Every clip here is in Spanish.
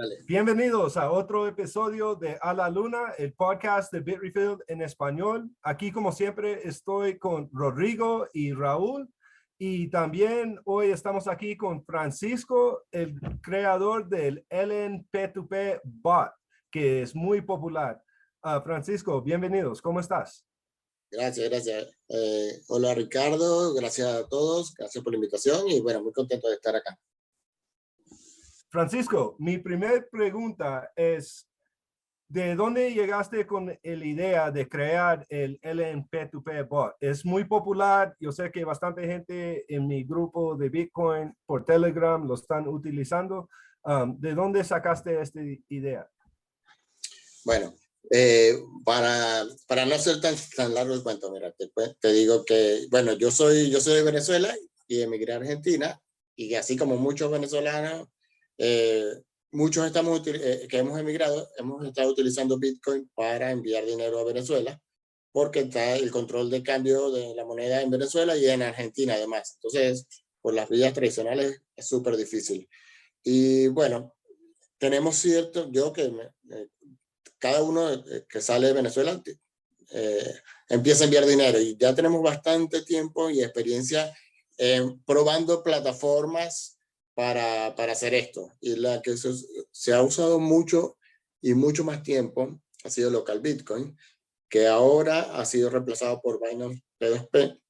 Vale. Bienvenidos a otro episodio de A la Luna, el podcast de Bitrefill en español. Aquí, como siempre, estoy con Rodrigo y Raúl. Y también hoy estamos aquí con Francisco, el creador del LNP2P bot, que es muy popular. Francisco, bienvenidos. ¿Cómo estás? Gracias, gracias. Hola Ricardo, gracias a todos, gracias por la invitación y bueno, muy contento de estar acá. Francisco, mi primera pregunta es, ¿de dónde llegaste con la idea de crear el LNP2P bot? Es muy popular. Yo sé que bastante gente en mi grupo de Bitcoin por Telegram lo están utilizando. ¿De dónde sacaste esta idea? Bueno, para no ser tan largo el cuento, mira, te digo que, bueno, yo soy de Venezuela y emigré a Argentina y así como muchos venezolanos, muchos que hemos emigrado, hemos estado utilizando Bitcoin para enviar dinero a Venezuela porque está el control de cambio de la moneda en Venezuela y en Argentina además. Entonces, por las vías tradicionales es súper difícil. Y bueno, tenemos cada uno que sale de Venezuela empieza a enviar dinero y ya tenemos bastante tiempo y experiencia probando plataformas para hacer esto. Y la que se ha usado mucho y mucho más tiempo ha sido Local Bitcoin, que ahora ha sido reemplazado por Binance P2P.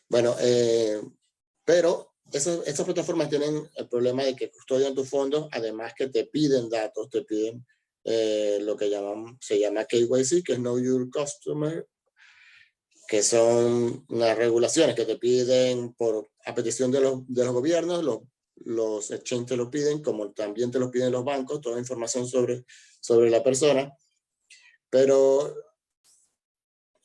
Bueno, pero esas plataformas tienen el problema de que custodian tus fondos, además que te piden datos, te piden lo que se llama KYC, que es Know Your Customer, que son unas regulaciones que te piden a petición de los gobiernos, los exchanges te lo piden, como también te lo piden los bancos, toda información sobre la persona. Pero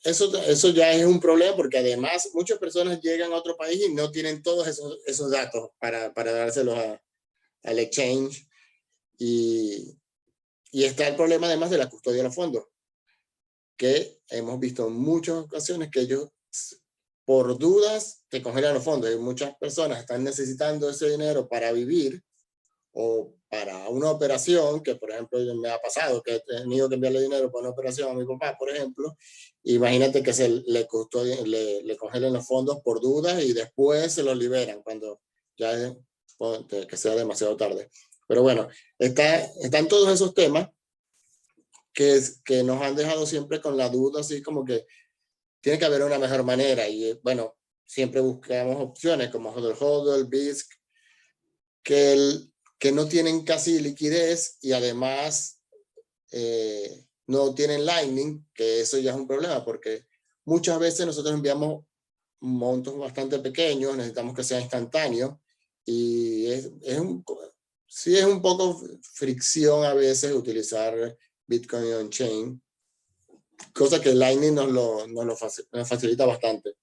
eso ya es un problema porque además muchas personas llegan a otro país y no tienen todos esos datos para dárselos al exchange. Y está el problema además de la custodia de los fondos, que hemos visto en muchas ocasiones que ellos por dudas te congelan los fondos y muchas personas están necesitando ese dinero para vivir o para una operación, que por ejemplo me ha pasado que he tenido que enviarle dinero para una operación a mi papá, por ejemplo. Imagínate que le congelen los fondos por dudas y después se los liberan cuando ya que sea demasiado tarde. Pero bueno, están todos esos temas que nos han dejado siempre con la duda, así como que tiene que haber una mejor manera. Y bueno, siempre buscamos opciones como HODL, BISC, que no tienen casi liquidez y además no tienen Lightning, que eso ya es un problema porque muchas veces nosotros enviamos montos bastante pequeños, necesitamos que sea instantáneo y sí es un poco fricción a veces utilizar Bitcoin on-chain, cosa que Lightning nos facilita bastante.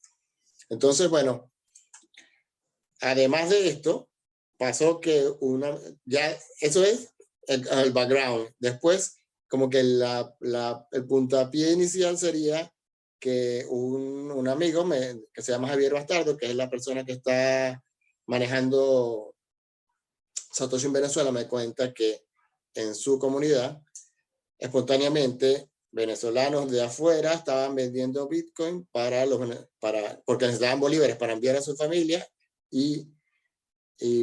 Entonces, bueno, además de esto, pasó que eso es el background. Después, como que el puntapié inicial sería que un amigo que se llama Javier Bastardo, que es la persona que está manejando Satoshi en Venezuela, me cuenta que en su comunidad, espontáneamente, venezolanos de afuera estaban vendiendo Bitcoin porque necesitaban bolívares para enviar a su familia y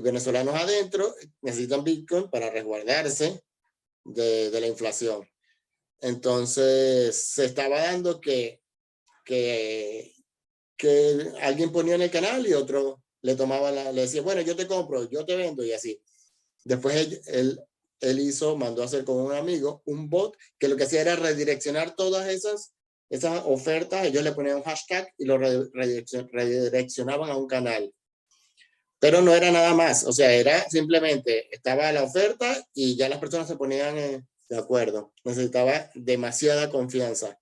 venezolanos adentro necesitan Bitcoin para resguardarse de la inflación. Entonces se estaba dando que alguien ponía en el canal y otro le decía, bueno, yo te compro, yo te vendo y así. Después él mandó a hacer con un amigo un bot que lo que hacía era redireccionar todas esas ofertas. Ellos le ponían un hashtag y lo redireccionaban a un canal. Pero no era nada más, o sea, era simplemente, estaba la oferta y ya las personas se ponían de acuerdo. Necesitaba demasiada confianza.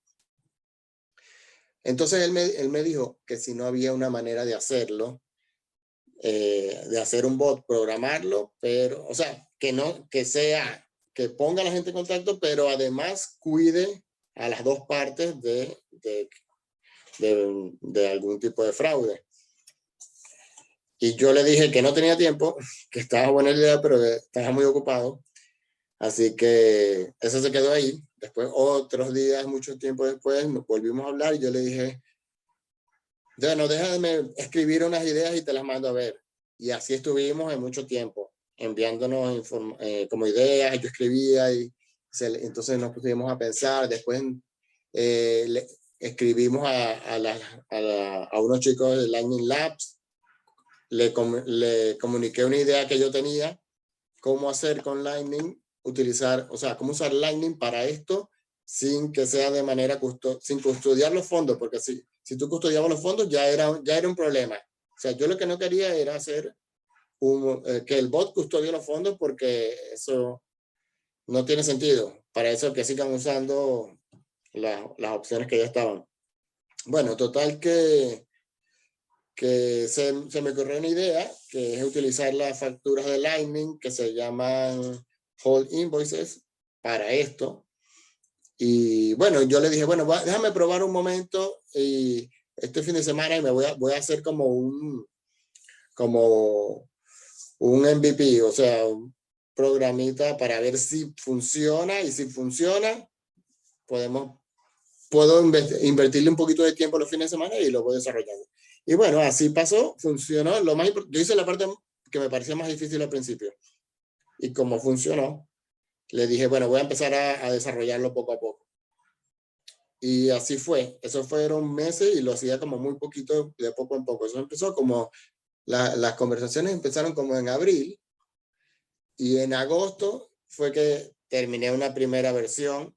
Entonces él me dijo que si no había una manera de hacerlo, de hacer un bot, programarlo, pero, o sea, que ponga a la gente en contacto, pero además cuide a las dos partes de algún tipo de fraude. Y yo le dije que no tenía tiempo, que estaba buena la idea, pero estaba muy ocupado. Así que eso se quedó ahí. Después, otros días, mucho tiempo después, nos volvimos a hablar y yo le dije, bueno, déjame escribir unas ideas y te las mando a ver. Y así estuvimos en mucho tiempo, enviándonos como ideas, yo escribía y entonces nos pusimos a pensar. Después le escribimos a unos chicos de Lightning Labs, le comuniqué una idea que yo tenía, cómo hacer con Lightning, utilizar, o sea, cómo usar Lightning para esto sin que sea de manera sin custodiar los fondos, porque si tú custodiabas los fondos ya era un problema. O sea, yo lo que no quería era hacer que el bot custodie los fondos, porque eso no tiene sentido. Para eso que sigan usando las opciones que ya estaban. Bueno, total que se me ocurrió una idea, que es utilizar las facturas de Lightning que se llaman Hold Invoices para esto. Y bueno, yo le dije, bueno, déjame probar un momento y este fin de semana y voy a hacer como un MVP, o sea, un programita para ver si funciona, y si funciona, puedo invertirle un poquito de tiempo los fines de semana y lo voy desarrollando. Y bueno, así pasó, funcionó. Yo hice la parte que me parecía más difícil al principio. Y como funcionó, le dije, bueno, voy a empezar a desarrollarlo poco a poco. Y así fue. Eso fueron meses y lo hacía como muy poquito, de poco en poco. Eso empezó como, las conversaciones empezaron como en abril, y en agosto fue que terminé una primera versión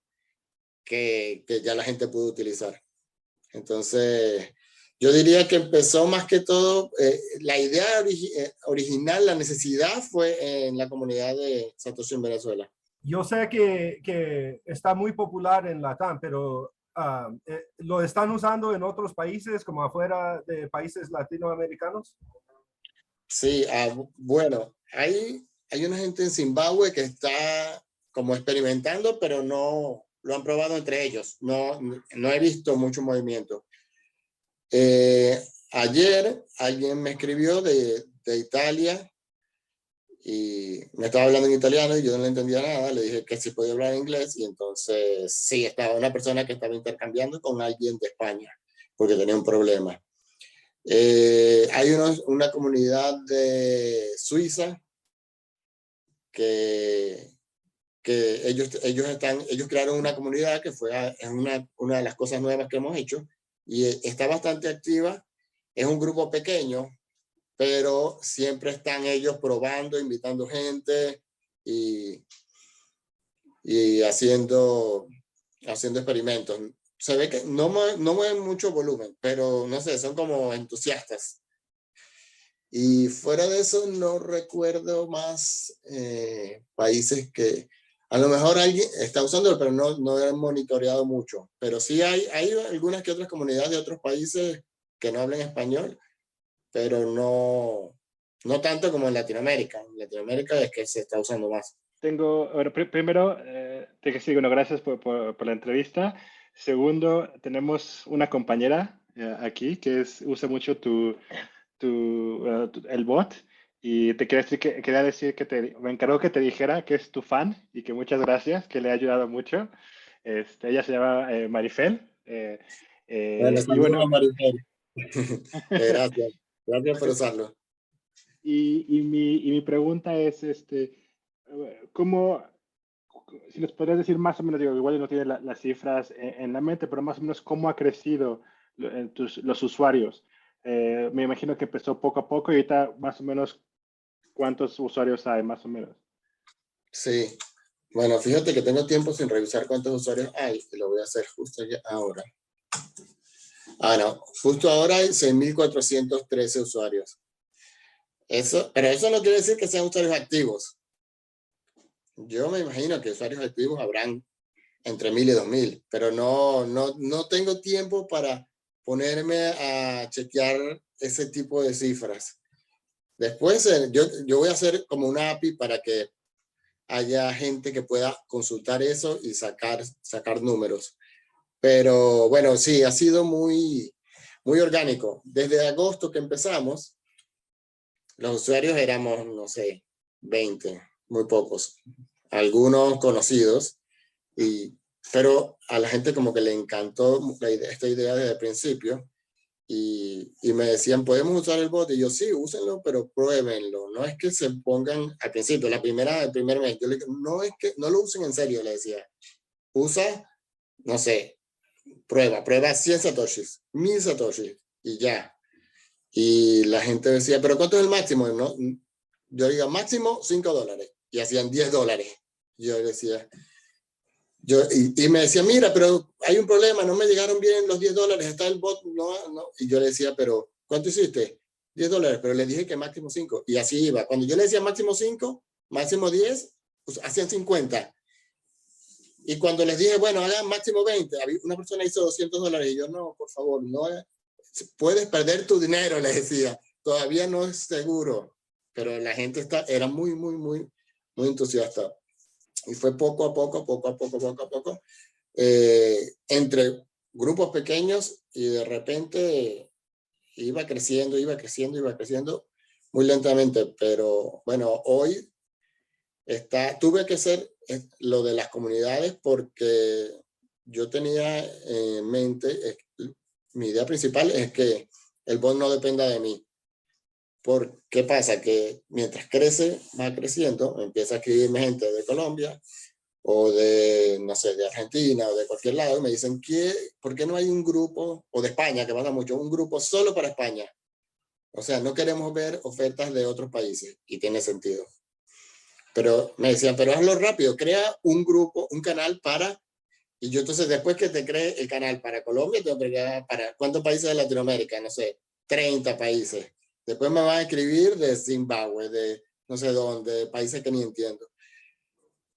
que ya la gente pudo utilizar. Entonces, yo diría que empezó más que todo, la idea original, la necesidad fue en la comunidad de Satoshi en Venezuela. Yo sé que está muy popular en Latam, pero ¿lo están usando en otros países, como afuera de países latinoamericanos? Sí, bueno, hay una gente en Zimbabue que está como experimentando, pero no lo han probado entre ellos. No he visto mucho movimiento. Ayer alguien me escribió de Italia y me estaba hablando en italiano y yo no le entendía nada. Le dije que si podía hablar en inglés, y entonces sí, estaba una persona que estaba intercambiando con alguien de España porque tenía un problema. Hay una comunidad de Suiza que ellos crearon una comunidad que es una de las cosas nuevas que hemos hecho, y está bastante activa. Es un grupo pequeño, pero siempre están ellos probando, invitando gente y, y haciendo experimentos. Se ve que no mueven mucho volumen, pero no sé, son como entusiastas. Y fuera de eso, no recuerdo más países que a lo mejor alguien está usando, pero no he monitoreado mucho. Pero sí hay algunas que otras comunidades de otros países que no hablan español, pero no tanto como en Latinoamérica. En Latinoamérica es que se está usando más. Bueno, primero, te decir, bueno, gracias por la entrevista. Segundo, tenemos una compañera aquí que usa mucho el bot, y te quería decir que me encargó que te dijera que es tu fan y que muchas gracias, que le ha ayudado mucho. Ella se llama Marifel. Bueno, Y saludos bueno, a Maribel. Gracias. Gracias por usarlo. y mi pregunta es, ¿cómo, si nos podrías decir más o menos, digo, igual no tiene las cifras en la mente, pero más o menos cómo ha crecido los usuarios? Me imagino que empezó poco a poco, y ahorita más o menos cuántos usuarios hay, más o menos. Sí. Bueno, fíjate que tengo tiempo sin revisar cuántos usuarios hay, y lo voy a hacer justo ahora. No, justo ahora hay 6.413 usuarios. Pero eso no quiere decir que sean usuarios activos. Yo me imagino que usuarios activos habrán entre 1.000 y 2.000, pero no tengo tiempo para ponerme a chequear ese tipo de cifras. Después yo voy a hacer como una API para que haya gente que pueda consultar eso y sacar números. Pero bueno, sí, ha sido muy orgánico. Desde agosto que empezamos, los usuarios éramos, no sé, 20, muy pocos, algunos conocidos, pero a la gente como que le encantó esta idea desde el principio. Y me decían, ¿podemos usar el bot? Y yo, sí, úsenlo, pero pruébenlo. No es que se pongan al principio, el primer mes. Yo le dije, no es que, no lo usen en serio, le decía. Usa, no sé, prueba 100 satoshis, 1000 satoshis, y ya. Y la gente decía, ¿pero cuánto es el máximo? ¿No? Yo digo, máximo $5. Y hacían $10. Yo decía, y me decía, mira, pero hay un problema, no me llegaron bien los $10, está el bot, no. Y yo le decía, pero ¿cuánto hiciste? $10, pero le dije que máximo 5. Y así iba. Cuando yo le decía máximo 5, máximo 10, pues hacían 50. Y cuando les dije, bueno, hagan máximo 20, una persona hizo $200 y yo, no, por favor, no, puedes perder tu dinero, les decía. Todavía no es seguro. Pero la gente era muy, muy, muy, muy entusiasta. Y fue poco a poco, entre grupos pequeños, y de repente iba creciendo muy lentamente. Pero bueno, hoy tuve que hacer lo de las comunidades porque yo tenía en mente, mi idea principal es que el bot no dependa de mí. ¿Qué pasa? Que mientras va creciendo, empieza a escribirme gente de Colombia o de, no sé, de Argentina o de cualquier lado, y me dicen, ¿por qué no hay un grupo, o de España, que pasa mucho, un grupo solo para España? O sea, no queremos ver ofertas de otros países, y tiene sentido. Pero me decían, pero hazlo rápido, crea un grupo, un canal para, y yo entonces después que te cree el canal para Colombia, tengo que crear para, ¿cuántos países de Latinoamérica? No sé, 30 países. Después me van a escribir de Zimbabue, de no sé dónde, países que ni entiendo.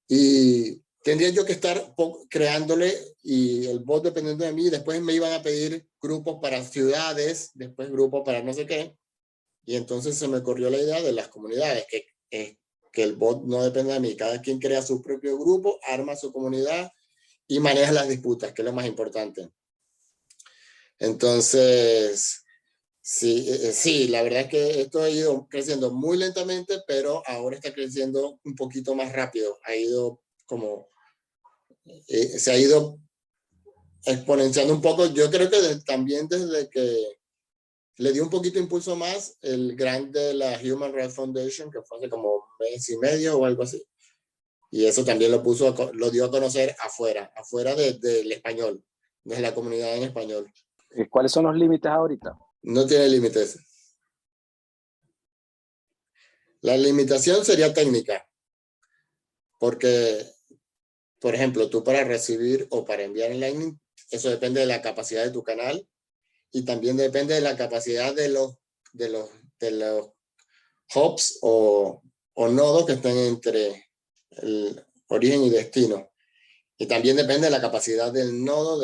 Y tendría yo que estar creándole, y el bot dependiendo de mí. Después me iban a pedir grupos para ciudades, después grupos para no sé qué. Y entonces se me corrió la idea de las comunidades, que el bot no depende de mí. Cada quien crea su propio grupo, arma su comunidad y maneja las disputas, que es lo más importante. Entonces, sí, la verdad es que esto ha ido creciendo muy lentamente, pero ahora está creciendo un poquito más rápido. Se ha ido exponenciando un poco. Yo creo que también desde que le dio un poquito de impulso más el grant de la Human Rights Foundation, que fue hace como un mes y medio o algo así. Y eso también lo dio a conocer afuera del español, desde la comunidad en español. ¿Cuáles son los límites ahorita? No tiene límites. La limitación sería técnica, porque, por ejemplo, tú para recibir o para enviar en Lightning, eso depende de la capacidad de tu canal, y también depende de la capacidad de los hubs o nodos que estén entre el origen y destino. Y también depende de la capacidad del nodo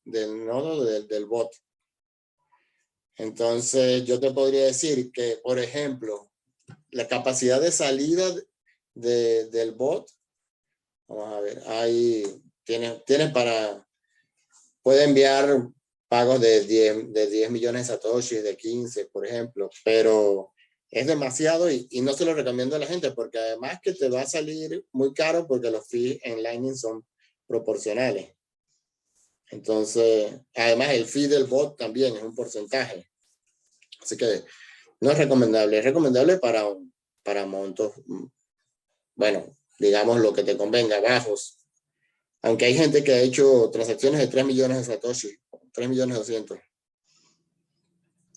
del bot. Entonces, yo te podría decir que, por ejemplo, la capacidad de salida del bot, vamos a ver, puede enviar pagos de 10 millones de satoshis, de 15, por ejemplo, pero es demasiado, y no se lo recomiendo a la gente, porque además que te va a salir muy caro, porque los fees en Lightning son proporcionales. Entonces, además el fee del bot también es un porcentaje. Así que no es recomendable. Es recomendable para montos, bueno, digamos lo que te convenga, bajos. Aunque hay gente que ha hecho transacciones de 3 millones de satoshi, 3.200.000.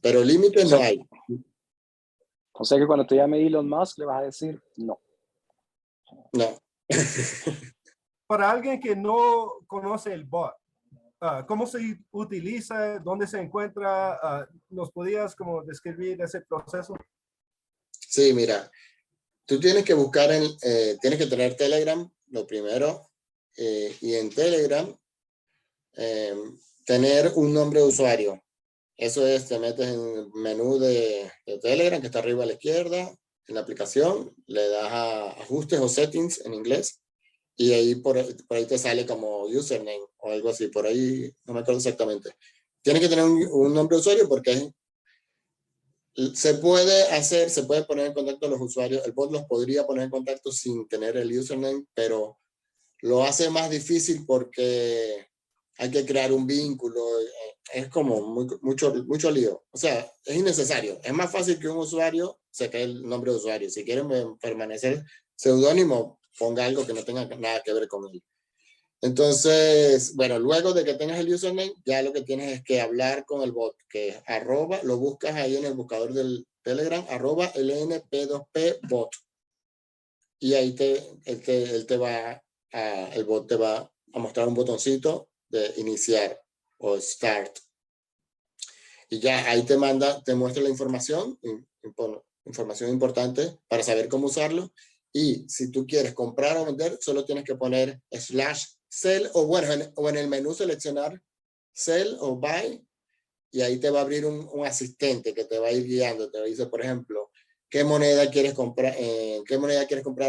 Pero límites no hay. O sea que cuando te llame Elon Musk le vas a decir no. No. Para alguien que no conoce el bot, ¿cómo se utiliza? ¿Dónde se encuentra? ¿Nos podías como describir ese proceso? Sí, mira, tú tienes que buscar, tienes que tener Telegram, lo primero, y en Telegram tener un nombre de usuario. Eso es, te metes en el menú de Telegram, que está arriba a la izquierda, en la aplicación, le das a ajustes o settings en inglés, y ahí por ahí te sale como username o algo así, por ahí no me acuerdo exactamente. Tienes que tener un nombre de usuario, porque se puede poner en contacto a los usuarios. El bot los podría poner en contacto sin tener el username, pero lo hace más difícil porque hay que crear un vínculo. Es como mucho lío. O sea, es innecesario. Es más fácil que un usuario se cree el nombre de usuario. Si quieren permanecer seudónimo, ponga algo que no tenga nada que ver con él. Entonces, bueno, luego de que tengas el username, ya lo que tienes es que hablar con el bot, que es @ lo buscas ahí en el buscador del Telegram, @lnp2pbot. Y ahí el bot te va a mostrar un botoncito de iniciar o start. Y ya ahí te muestra la información importante para saber cómo usarlo. Y si tú quieres comprar o vender, solo tienes que poner /sell o en el menú seleccionar sell o buy, y ahí te va a abrir un asistente que te va a ir guiando. Te dice, por ejemplo, qué moneda quieres comprar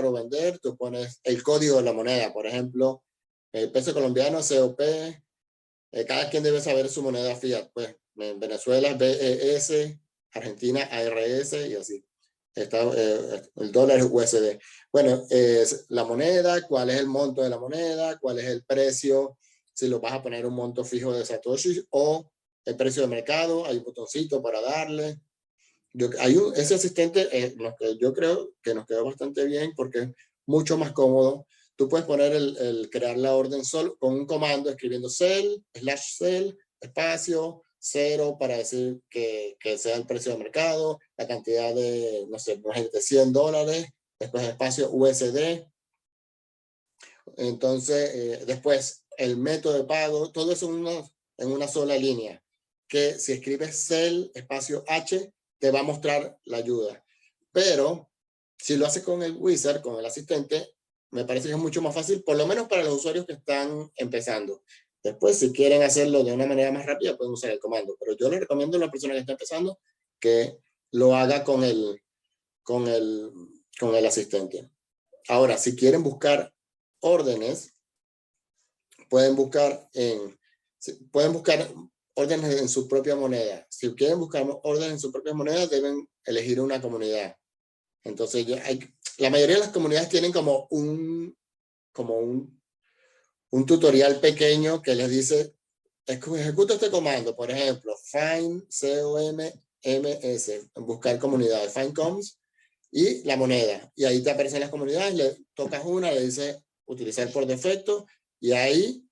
o vender. Tú pones el código de la moneda, por ejemplo, el peso colombiano, COP. Cada quien debe saber su moneda fiat. Pues en Venezuela es BES, Argentina ARS y así. El dólar es USD. Bueno, es la moneda, cuál es el monto de la moneda, cuál es el precio, si lo vas a poner un monto fijo de Satoshi o el precio de mercado. Hay un botoncito para darle. Ese asistente, yo creo que nos quedó bastante bien porque es mucho más cómodo. Tú puedes poner crear la orden solo con un comando, escribiendo /sell, espacio, 0 para decir que sea el precio de mercado, la cantidad de, no sé, de $100, después espacio USD. Entonces, después el método de pago, todo eso en una sola línea. Que si escribes sell, espacio H, te va a mostrar la ayuda. Pero si lo haces con el wizard, con el asistente, me parece que es mucho más fácil, por lo menos para los usuarios que están empezando. Después, si quieren hacerlo de una manera más rápida, pueden usar el comando. Pero yo les recomiendo a la persona que está empezando que lo haga con el asistente. Ahora, si quieren buscar órdenes, pueden buscar órdenes en su propia moneda. Si quieren buscar órdenes en su propia moneda, deben elegir una comunidad. Entonces, la mayoría de las comunidades tienen como un tutorial pequeño que les dice, ejecuta este comando, por ejemplo, find COMMS, buscar comunidades, find coms, y la moneda. Y ahí te aparecen las comunidades, le tocas una, le dice utilizar por defecto, y ahí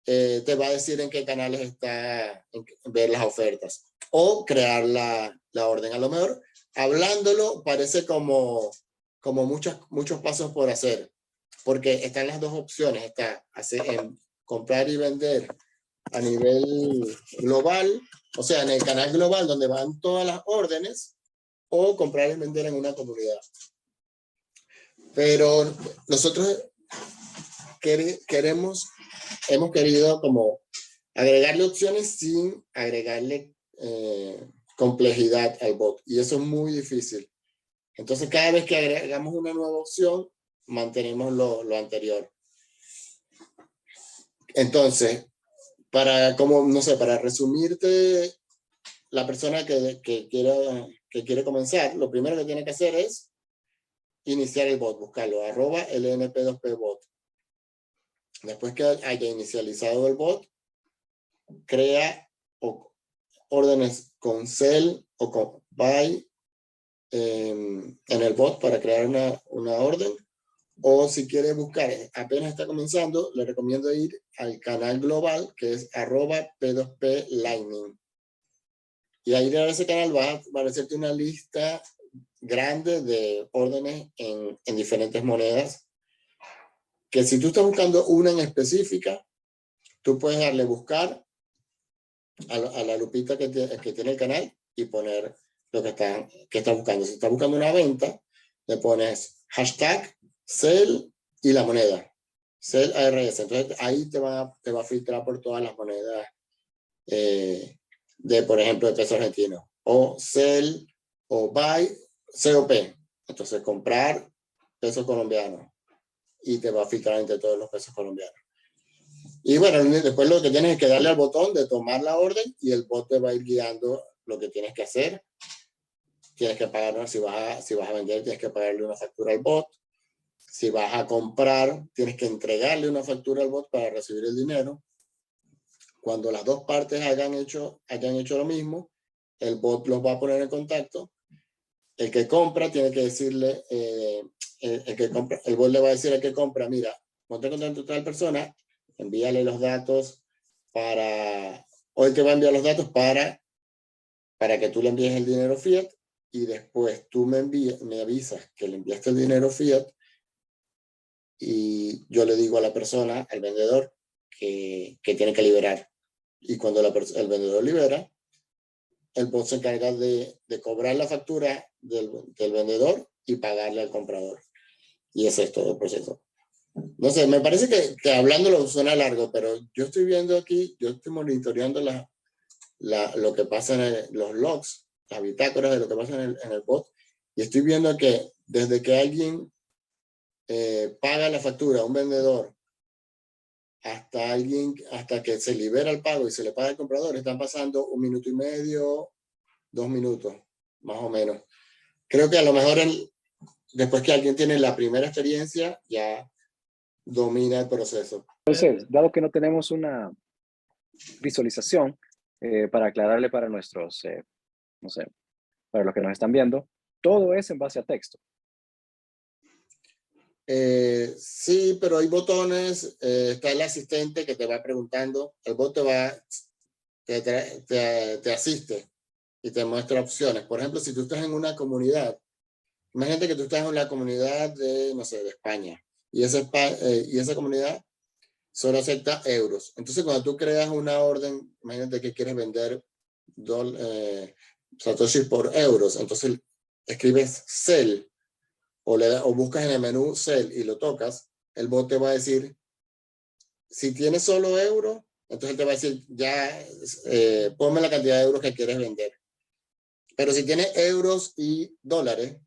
te va a decir en qué canales está, ver las ofertas. O crear la orden. A lo mejor, hablándolo, parece como muchos pasos por hacer. Porque están las dos opciones. Está comprar y vender a nivel global, o sea, en el canal global donde van todas las órdenes, o comprar y vender en una comunidad. Pero nosotros hemos querido como agregarle opciones sin agregarle complejidad al bot, y eso es muy difícil. Entonces, cada vez que agregamos una nueva opción, mantenemos lo anterior. Entonces, para resumirte, la persona que quiere comenzar, lo primero que tiene que hacer es iniciar el bot, buscarlo, @lnp2pbot. Después que haya inicializado el bot, crea órdenes con sell o con buy en el bot para crear una orden. O si quiere buscar, apenas está comenzando, le recomiendo ir al canal global, que es @p2p lightning. Y ahí a ese canal va a aparecerte una lista grande de órdenes en diferentes monedas, que si tú estás buscando una en específica, tú puedes darle buscar a la lupita que tiene el canal y poner lo que estás buscando. Si estás buscando una venta, le pones #sell y la moneda, sell ARS. Entonces ahí te va a filtrar por todas las monedas por ejemplo, de peso argentino, o sell o buy COP. Entonces comprar peso colombiano, y te va a filtrar entre todos los pesos colombianos. Y bueno, después lo que tienes es que darle al botón de tomar la orden, y el bot te va a ir guiando lo que tienes que hacer. tienes que pagar, si vas a vender, tienes que pagarle una factura al bot. Si vas a comprar, tienes que entregarle una factura al bot para recibir el dinero. Cuando las dos partes hayan hecho lo mismo, el bot los va a poner en contacto. El que compra tiene que decirle, el bot le va a decir al que compra, mira, ponte en contacto con tal persona, envíale los datos o él te va a enviar los datos para que tú le envíes el dinero fiat, y después tú me avisas que le enviaste el dinero fiat, y yo le digo a la persona, al vendedor, que tiene que liberar. Y cuando el vendedor libera, el bot se encarga de cobrar la factura del vendedor y pagarle al comprador. Y ese es todo el proceso. No sé, me parece que hablándolo suena largo, pero yo estoy viendo aquí, yo estoy monitoreando lo que pasa en los logs, las bitácoras de lo que pasa en el bot, y estoy viendo que desde que alguien paga la factura a un vendedor hasta que se libera el pago y se le paga al comprador, están pasando 1 minuto y medio, 2 minutos, más o menos. Creo que a lo mejor después que alguien tiene la primera experiencia, ya domina el proceso. Entonces, dado que no tenemos una visualización, para aclararle para nuestros, no sé, para los que nos están viendo, todo es en base a texto. Sí, pero hay botones, está el asistente que te va preguntando, el bot te asiste y te muestra opciones. Por ejemplo, si tú estás en una comunidad, imagínate que tú estás en la comunidad de, no sé, de España, y esa comunidad solo acepta euros. Entonces, cuando tú creas una orden, imagínate que quieres vender satoshis por euros, entonces escribes sell, o buscas en el menú Sell y lo tocas, el bot te va a decir, si tienes solo euros, entonces él te va a decir, ya, ponme la cantidad de euros que quieres vender. Pero si tienes euros y dólares,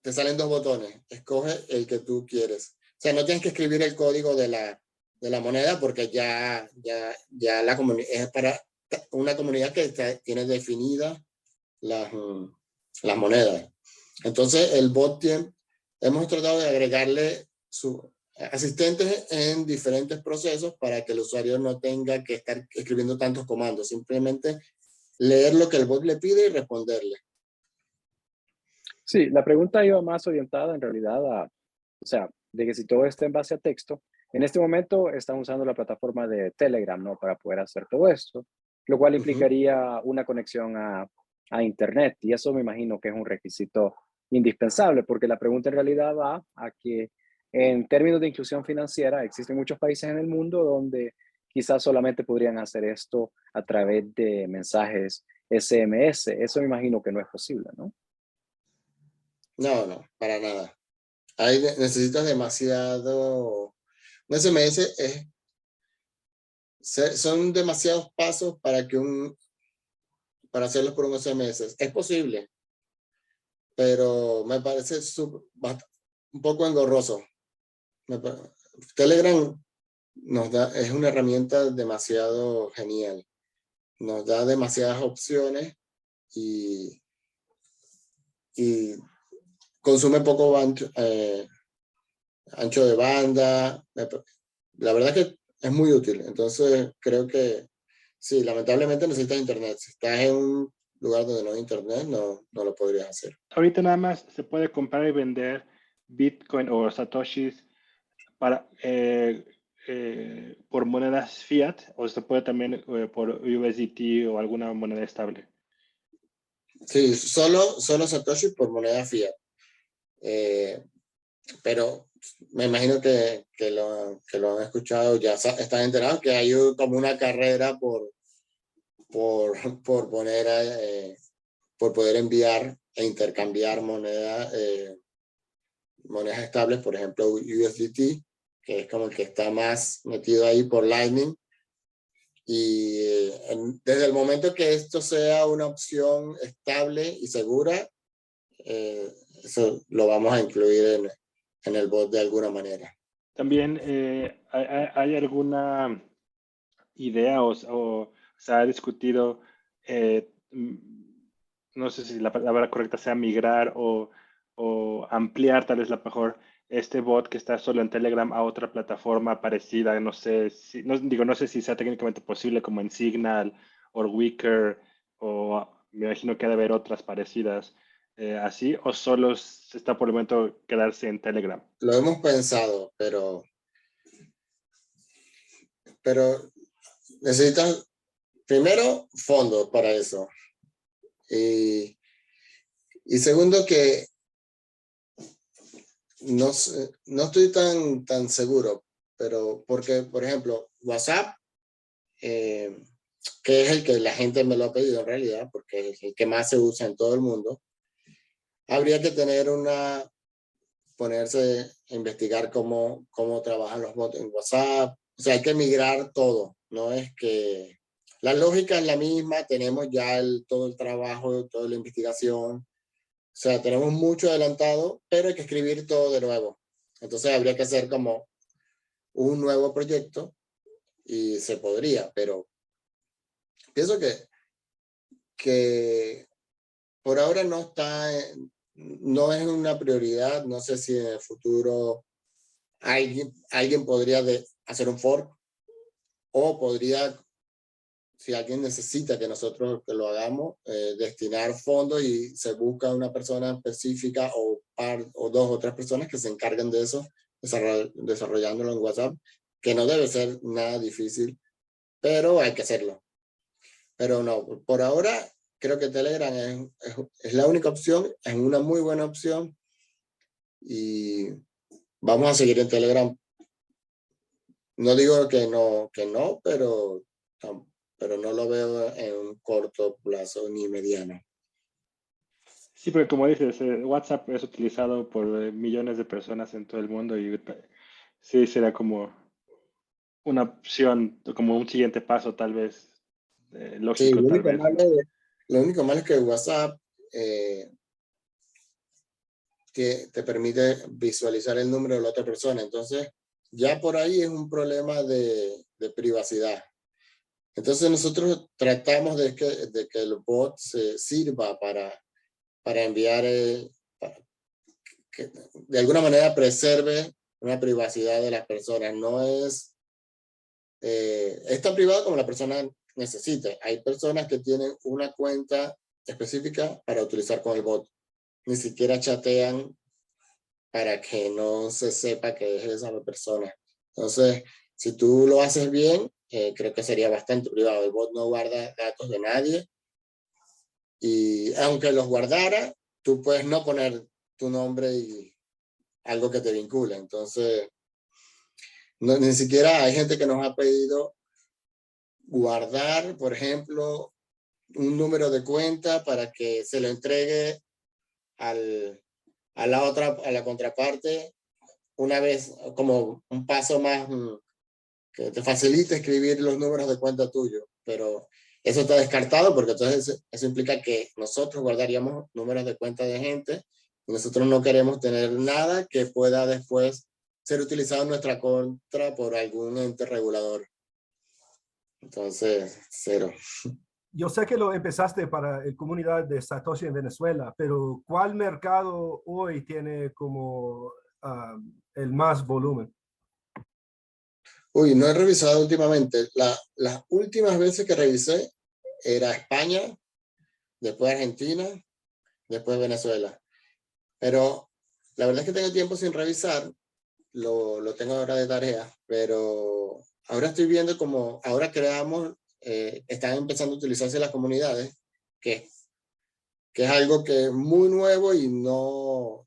te salen 2 botones, escoge el que tú quieres. O sea, no tienes que escribir el código de la moneda, porque ya la comunidad es para una comunidad que tiene definidas las monedas. Entonces, el bot hemos tratado de agregarle asistentes en diferentes procesos para que el usuario no tenga que estar escribiendo tantos comandos, simplemente leer lo que el bot le pide y responderle. Sí, la pregunta iba más orientada en realidad o sea, de que si todo está en base a texto, en este momento están usando la plataforma de Telegram, ¿no? Para poder hacer todo esto, lo cual implicaría una conexión a Internet, y eso me imagino que es un requisito indispensable, porque la pregunta en realidad va a que en términos de inclusión financiera existen muchos países en el mundo donde quizás solamente podrían hacer esto a través de mensajes SMS. Eso me imagino que no es posible, ¿no? No, para nada. Ahí necesitas demasiado. Un SMS son demasiados pasos para hacerlos por un SMS. Es posible, pero me parece un poco engorroso. Telegram es una herramienta demasiado genial. Nos da demasiadas opciones y consume poco ancho de banda. La verdad que es muy útil. Entonces creo que sí, lamentablemente necesitas internet. Si estás en un lugar donde no hay internet, no lo podrías hacer. Ahorita nada más se puede comprar y vender Bitcoin o Satoshis por monedas fiat, o se puede también por USDT o alguna moneda estable. Sí, solo Satoshi por moneda fiat. Pero me imagino que lo han escuchado, ya están enterados que hay como una carrera por poder enviar e intercambiar monedas estables, por ejemplo USDT, que es como el que está más metido ahí por Lightning. Y desde el momento que esto sea una opción estable y segura, eso lo vamos a incluir en el bot de alguna manera. También hay alguna idea o se ha discutido no sé si la palabra correcta sea migrar o ampliar tal vez la mejor este bot que está solo en Telegram a otra plataforma parecida. No sé si, no sé si sea técnicamente posible como en Signal o Wicker o me imagino que ha de haber otras parecidas así o solo se está por el momento quedarse en Telegram. Lo hemos pensado, pero necesitas primero fondos para eso. Y segundo que no estoy tan seguro, pero porque, por ejemplo, WhatsApp, que es el que la gente me lo ha pedido en realidad, porque es el que más se usa en todo el mundo, habría que tener ponerse a investigar cómo trabajan los bots en WhatsApp. O sea, hay que migrar todo. No es que la lógica es la misma, tenemos ya todo el trabajo, toda la investigación. O sea, tenemos mucho adelantado, pero hay que escribir todo de nuevo. Entonces habría que hacer como un nuevo proyecto y se podría, pero pienso que por ahora no es una prioridad. No sé si en el futuro alguien podría hacer un fork o podría, si alguien necesita que nosotros que lo hagamos, destinar fondos y se busca una persona específica o dos o tres personas que se encarguen de eso, desarrollándolo en WhatsApp, que no debe ser nada difícil, pero hay que hacerlo. Pero no, por ahora creo que Telegram es la única opción, es una muy buena opción y vamos a seguir en Telegram. No digo que no, pero no lo veo en un corto plazo ni mediano. Sí, porque como dices, WhatsApp es utilizado por millones de personas en todo el mundo y sí será como una opción, como un siguiente paso tal vez, Sí, lógico tal vez, ¿no? lo único malo es que WhatsApp te permite visualizar el número de la otra persona. Entonces, ya por ahí es un problema de privacidad. Entonces, nosotros tratamos de que el bot sirva para enviar, que de alguna manera preserve una privacidad de las personas. No es tan privado como la persona necesite. Hay personas que tienen una cuenta específica para utilizar con el bot. Ni siquiera chatean para que no se sepa que es esa persona. Entonces, si tú lo haces bien, creo que sería bastante privado. El bot no guarda datos de nadie y aunque los guardara, tú puedes no poner tu nombre y algo que te vincule. Entonces, ni siquiera hay gente que nos ha pedido guardar, por ejemplo, un número de cuenta para que se lo entregue a la contraparte una vez, como un paso más que te facilite escribir los números de cuenta tuyo, pero eso está descartado porque entonces eso implica que nosotros guardaríamos números de cuenta de gente y nosotros no queremos tener nada que pueda después ser utilizado en nuestra contra por algún ente regulador. Entonces, cero. Yo sé que lo empezaste para la comunidad de Satoshi en Venezuela, pero ¿cuál mercado hoy tiene como el más volumen? Uy, no he revisado últimamente. Las últimas veces que revisé era España, después Argentina, después Venezuela. Pero la verdad es que tengo tiempo sin revisar, lo tengo ahora de tarea, pero ahora estoy viendo como ahora están empezando a utilizarse las comunidades, que es algo que es muy nuevo y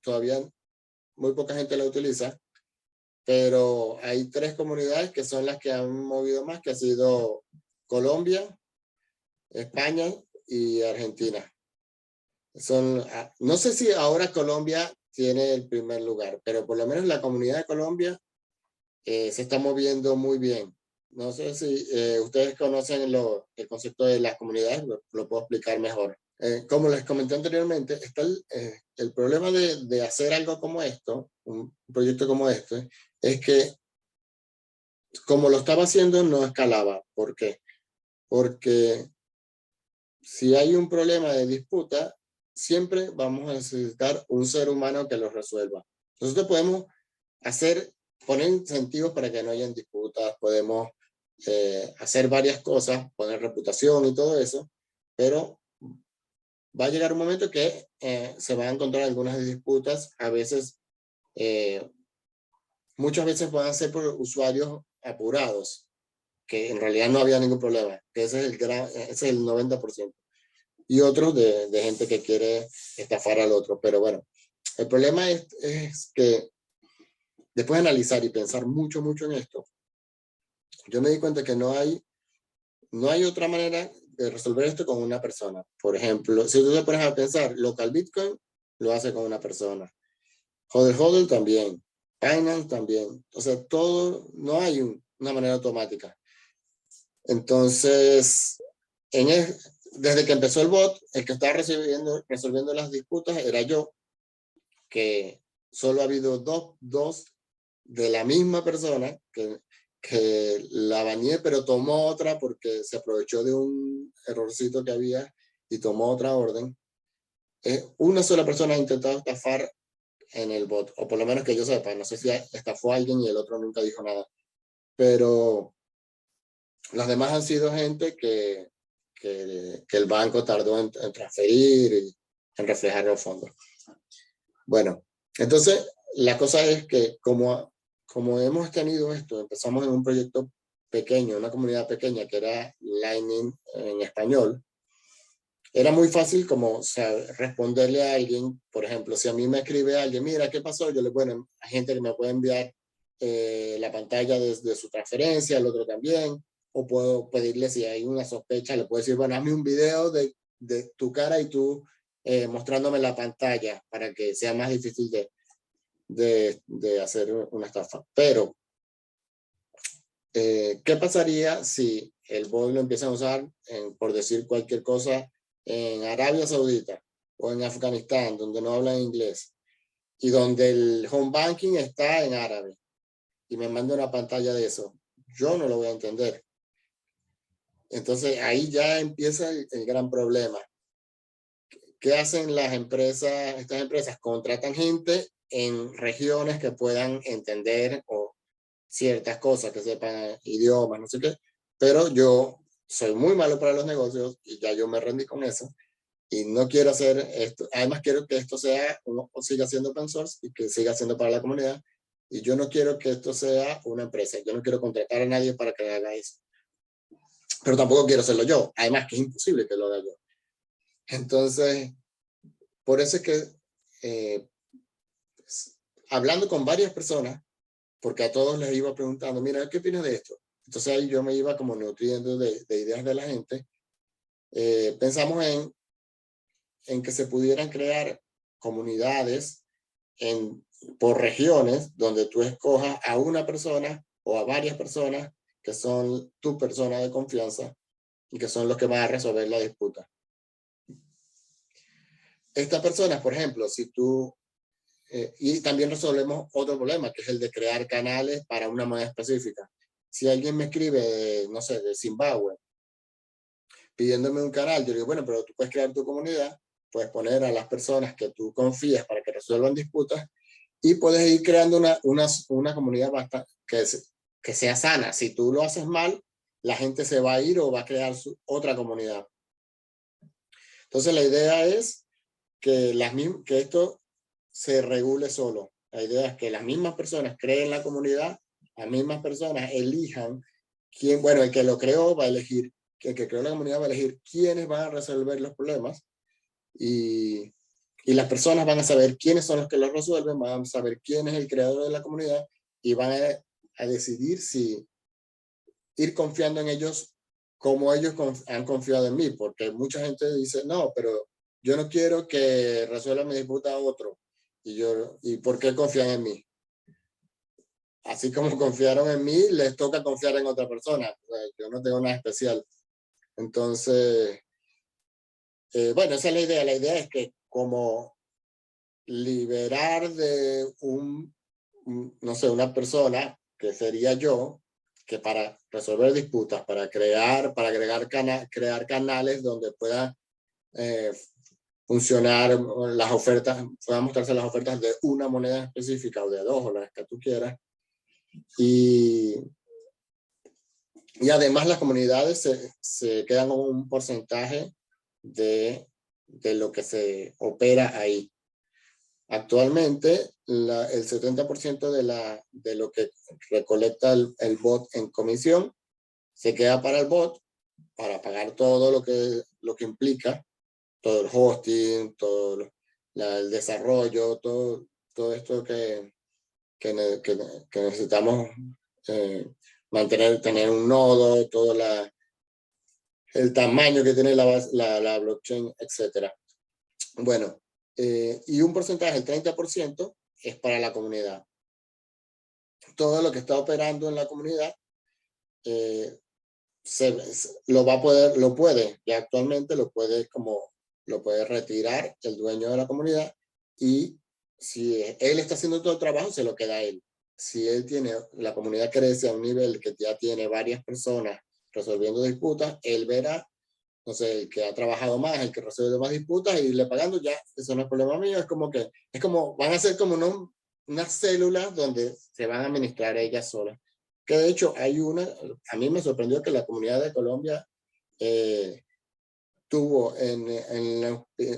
todavía muy poca gente lo utiliza, pero hay 3 comunidades que son las que han movido más, que ha sido Colombia, España y Argentina. No sé si ahora Colombia tiene el primer lugar, pero por lo menos la comunidad de Colombia se está moviendo muy bien. No sé si ustedes conocen el concepto de las comunidades, lo puedo explicar mejor. Como les comenté anteriormente, está el problema de hacer algo como esto, un proyecto como este, es que como lo estaba haciendo no escalaba. ¿Por qué? Porque si hay un problema de disputa, siempre vamos a necesitar un ser humano que los resuelva. Nosotros podemos poner incentivos para que no hayan disputas, podemos hacer varias cosas, poner reputación y todo eso, pero va a llegar un momento que se van a encontrar algunas disputas, a veces, muchas veces van a ser por usuarios apurados, que en realidad no había ningún problema, que ese es el 90%. Y otros de gente que quiere estafar al otro. Pero bueno, el problema es que después de analizar y pensar mucho en esto, yo me di cuenta que no hay otra manera de resolver esto con una persona. Por ejemplo, si tú te pones a pensar, local Bitcoin lo hace con una persona. Hodl también. Binance también. O sea, todo, no hay una manera automática. Entonces, desde que empezó el bot, el que estaba resolviendo las disputas era yo, que solo ha habido dos de la misma persona que la baneé, pero tomó otra porque se aprovechó de un errorcito que había y tomó otra orden. Una sola persona ha intentado estafar en el bot, o por lo menos que yo sepa, no sé si estafó a alguien y el otro nunca dijo nada, pero las demás han sido gente que el banco tardó en transferir y en reflejar los fondos. Bueno, entonces la cosa es que como hemos tenido esto, empezamos en un proyecto pequeño, una comunidad pequeña que era Lightning en español, era muy fácil como responderle a alguien. Por ejemplo, si a mí me escribe alguien, mira, ¿qué pasó? Yo bueno, hay gente que me puede enviar la pantalla desde su transferencia, el otro también, o puedo pedirle si hay una sospecha, le puedo decir, bueno, hazme un video de tu cara y tú mostrándome la pantalla para que sea más difícil de hacer una estafa. Pero, ¿qué pasaría si el bot lo empiezan a usar, por decir cualquier cosa, en Arabia Saudita o en Afganistán, donde no hablan inglés, y donde el home banking está en árabe, y me manda una pantalla de eso? Yo no lo voy a entender. Entonces ahí ya empieza el gran problema. ¿Qué hacen las empresas? Estas empresas contratan gente en regiones que puedan entender o ciertas cosas, que sepan idiomas, no sé qué, pero yo soy muy malo para los negocios y ya yo me rendí con eso y no quiero hacer esto. Además quiero que esto siga siendo open source y que siga siendo para la comunidad, y yo no quiero que esto sea una empresa. Yo no quiero contratar a nadie para que haga eso, pero tampoco quiero hacerlo yo. Además que es imposible que lo haga yo. Entonces, por eso es que hablando con varias personas, porque a todos les iba preguntando, mira, ¿qué opinas de esto? Entonces ahí yo me iba como nutriendo de ideas de la gente. Pensamos en que se pudieran crear comunidades por regiones, donde tú escojas a una persona o a varias personas que son tu persona de confianza y que son los que van a resolver la disputa. Estas personas, por ejemplo, si tú y también resolvemos otro problema, que es el de crear canales para una moneda específica. Si alguien me escribe, no sé, de Zimbabue, pidiéndome un canal, yo digo, bueno, pero tú puedes crear tu comunidad, puedes poner a las personas que tú confías para que resuelvan disputas, y puedes ir creando una comunidad bastante, que sea sana. Si tú lo haces mal, la gente se va a ir o va a crear otra comunidad. Entonces la idea es que esto se regule solo. La idea es que las mismas personas creen la comunidad, las mismas personas elijan quién, bueno, el que lo creó va a elegir, el que creó la comunidad va a elegir quiénes van a resolver los problemas, y las personas van a saber quiénes son los que los resuelven, van a saber quién es el creador de la comunidad, y van a decidir si ir confiando en ellos como ellos han confiado en mí, porque mucha gente dice, no, pero yo no quiero que resuelva mi disputa a otro. ¿Y por qué confían en mí? Así como confiaron en mí, les toca confiar en otra persona. O sea, yo no tengo nada especial. Entonces, bueno, esa es la idea. La idea es que como liberar de no sé, una persona, que sería yo, que para resolver disputas, para crear canales donde pueda funcionar las ofertas, puedan mostrarse las ofertas de una moneda específica o de dos o las que tú quieras. Y además las comunidades se quedan con un porcentaje de lo que se opera ahí. Actualmente, el 70% de lo que recolecta el bot en comisión se queda para el bot, para pagar todo lo que implica, todo el hosting, todo el desarrollo, todo esto que necesitamos tener un nodo, todo el tamaño que tiene la blockchain, etc. Bueno, y un porcentaje, el 30%, es para la comunidad. Todo lo que está operando en la comunidad lo puede, ya actualmente lo puede retirar el dueño de la comunidad, y si él está haciendo todo el trabajo, se lo queda a él. Si la comunidad crece a un nivel que ya tiene varias personas resolviendo disputas, él verá, no sé, el que ha trabajado más, el que resuelve más disputas, y le pagando, ya, eso no es problema mío. Es como van a ser como unas células donde se van a administrar ellas solas. Que de hecho a mí me sorprendió que la comunidad de Colombia tuvo en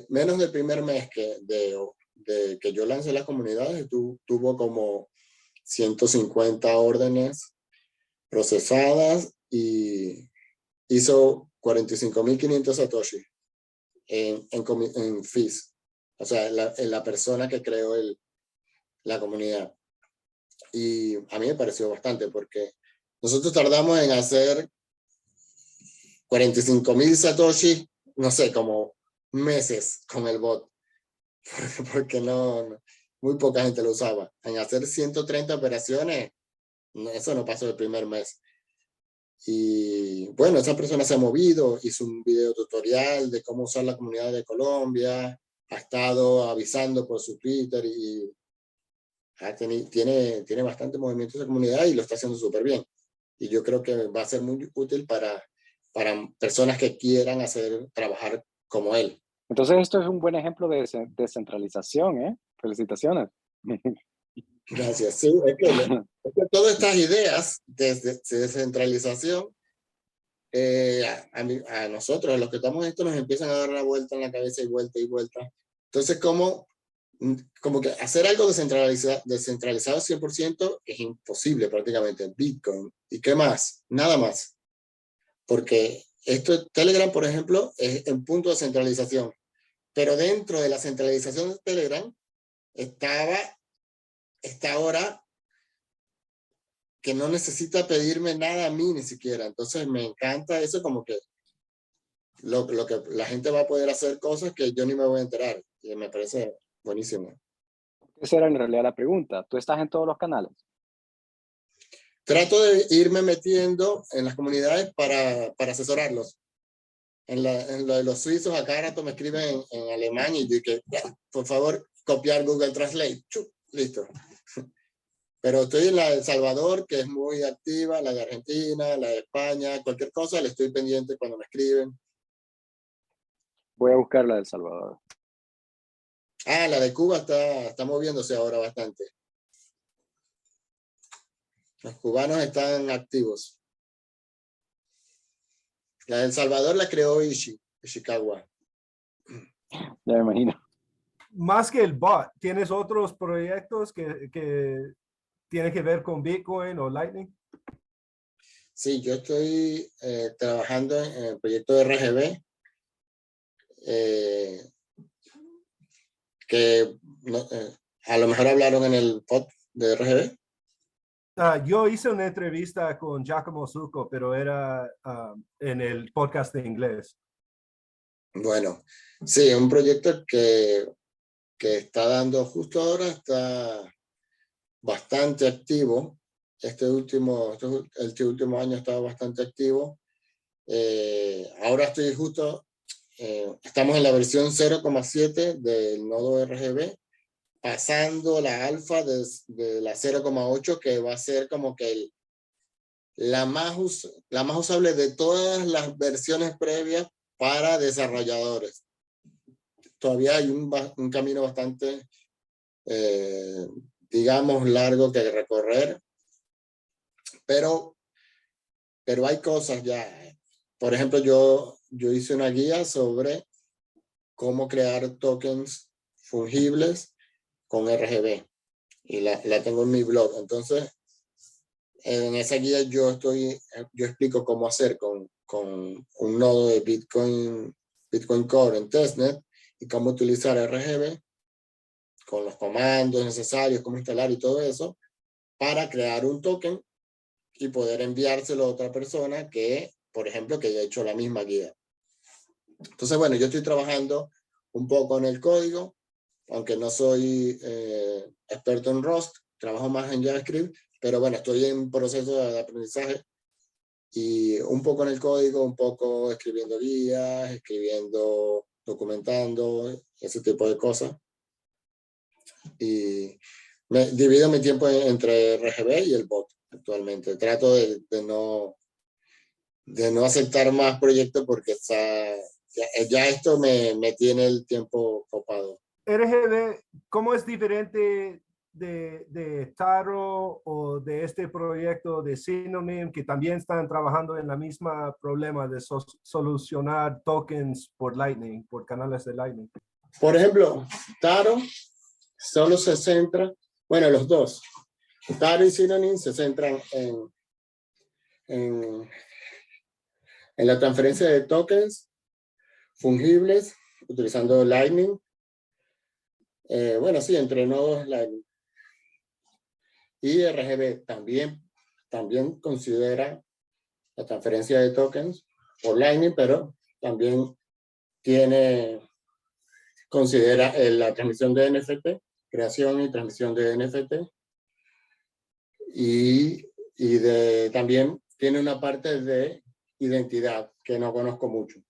menos del primer mes de que yo lancé las comunidades, tuvo como 150 órdenes procesadas y hizo 45.500 satoshi en fees. O sea, la persona que creó la comunidad. Y a mí me pareció bastante, porque nosotros tardamos en hacer 45.000 satoshi, no sé, como meses con el bot, porque muy poca gente lo usaba. En hacer 130 operaciones, eso no pasó el primer mes. Y bueno, esa persona se ha movido, hizo un video tutorial de cómo usar la comunidad de Colombia, ha estado avisando por su Twitter, y tiene bastante movimiento esa comunidad y lo está haciendo súper bien. Y yo creo que va a ser muy útil para personas que quieran trabajar como él. Entonces, esto es un buen ejemplo de descentralización, ¿eh? Felicitaciones. Gracias. Sí, es que todas estas ideas de descentralización, a nosotros, a los que estamos en esto, nos empiezan a dar la vuelta en la cabeza, y vuelta y vuelta. Entonces, como que hacer algo descentralizado 100% es imposible prácticamente. Bitcoin, ¿y qué más? Nada más. Porque Telegram, por ejemplo, es en punto de centralización. Pero dentro de la centralización de Telegram está ahora que no necesita pedirme nada a mí ni siquiera. Entonces me encanta eso, como que lo que la gente va a poder hacer cosas que yo ni me voy a enterar. Y me parece buenísimo. Esa era en realidad la pregunta. ¿Tú estás en todos los canales? Trato de irme metiendo en las comunidades para asesorarlos. En lo de los suizos, a cada rato me escriben en alemán, y yo que, por favor, copiar Google Translate. Listo. Pero estoy en la de El Salvador, que es muy activa, la de Argentina, la de España, cualquier cosa le estoy pendiente cuando me escriben. Voy a buscar la de El Salvador. La de Cuba está moviéndose ahora bastante. Los cubanos están activos. La de El Salvador la creó Ishikawa. Ya me imagino. Más que el bot, ¿tienes otros proyectos que tienen que ver con Bitcoin o Lightning? Sí, yo estoy trabajando en el proyecto de RGB, que a lo mejor hablaron en el pod de RGB. Yo hice una entrevista con Giacomo Zucco, pero era en el podcast de inglés. Bueno, sí, un proyecto que está dando justo ahora, está bastante activo. Este último año ha estado bastante activo. Ahora estamos en la versión 0,7 del nodo RGB, pasando la alfa de la 0,8, que va a ser como que la más usable de todas las versiones previas para desarrolladores. todavía hay un camino bastante, digamos, largo que recorrer, pero hay cosas ya. Por ejemplo, yo hice una guía sobre cómo crear tokens fungibles con RGB y la tengo en mi blog. Entonces, en esa guía yo explico cómo hacer con un nodo de Bitcoin Core en testnet y cómo utilizar RGB con los comandos necesarios, cómo instalar y todo eso para crear un token y poder enviárselo a otra persona que, por ejemplo, que haya hecho la misma guía. Entonces, bueno, yo estoy trabajando un poco en el código, aunque no soy experto en Rust, trabajo más en JavaScript, pero bueno, estoy en proceso de aprendizaje y un poco en el código, un poco escribiendo guías, documentando, ese tipo de cosas. Y divido mi tiempo entre RGB y el bot actualmente. Trato de no aceptar más proyectos porque ya esto me tiene el tiempo copado. RGB, ¿cómo es diferente de Taro o de este proyecto de Synonym, que también están trabajando en la misma problema de solucionar tokens por Lightning, por canales de Lightning? Por ejemplo, Taro solo se centra, bueno, los dos, Taro y Synonym se centran en la transferencia de tokens fungibles utilizando Lightning. Bueno, sí, entre nodos Lightning. Y RGB también considera la transferencia de tokens por Lightning, pero también considera la transmisión de NFT, creación y transmisión de NFT. Y también tiene una parte de identidad que no conozco mucho.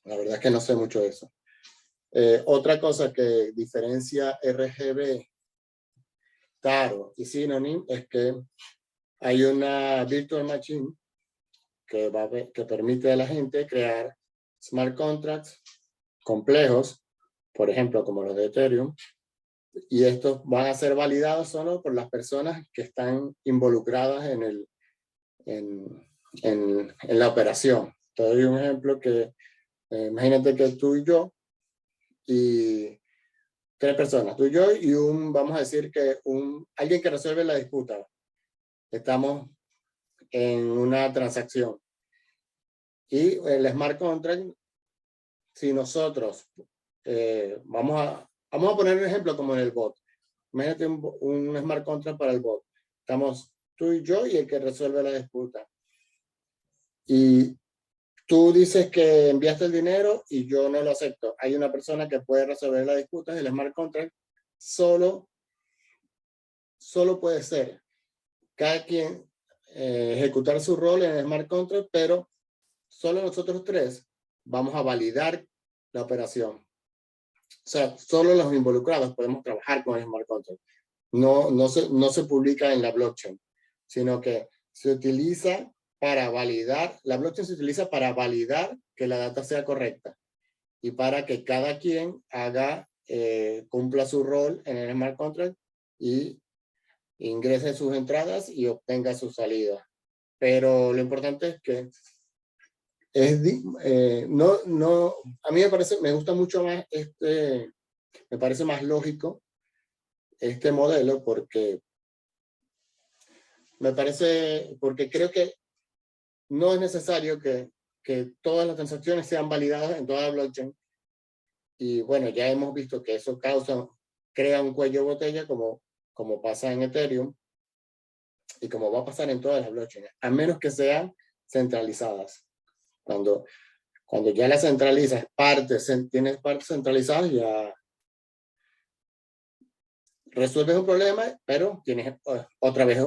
La verdad es que no sé mucho de eso. Otra cosa que diferencia RGB, Taro y Synonym es que hay una virtual machine que permite a la gente crear smart contracts complejos, por ejemplo, como los de Ethereum, y estos van a ser validados solo por las personas que están involucradas en la operación. Te doy un ejemplo que imagínate que tú y yo y 3 personas, tú y yo y vamos a decir que alguien que resuelve la disputa. Estamos en una transacción. Y el smart contract, si nosotros vamos a poner un ejemplo como en el bot. Imagínate un smart contract para el bot. Estamos tú y yo y el que resuelve la disputa. Y tú dices que enviaste el dinero y yo no lo acepto. Hay una persona que puede resolver la disputa. El smart contract solo puede ser cada quien ejecutar su rol en el smart contract, pero solo nosotros 3 vamos a validar la operación. O sea, solo los involucrados podemos trabajar con el smart contract. No se publica en la blockchain, sino que se utiliza para validar, la blockchain se utiliza para validar que la data sea correcta y para que cada quien cumpla su rol en el smart contract y ingrese sus entradas y obtenga su salida. Pero lo importante es que a mí me gusta mucho más me parece más lógico este modelo porque porque creo que no es necesario que todas las transacciones sean validadas en toda la blockchain. Y bueno, ya hemos visto que eso crea un cuello de botella como pasa en Ethereum y como va a pasar en todas las blockchains, a menos que sean centralizadas. Cuando ya la centralizas, tienes partes centralizadas, ya resuelves un problema, pero tienes otra vez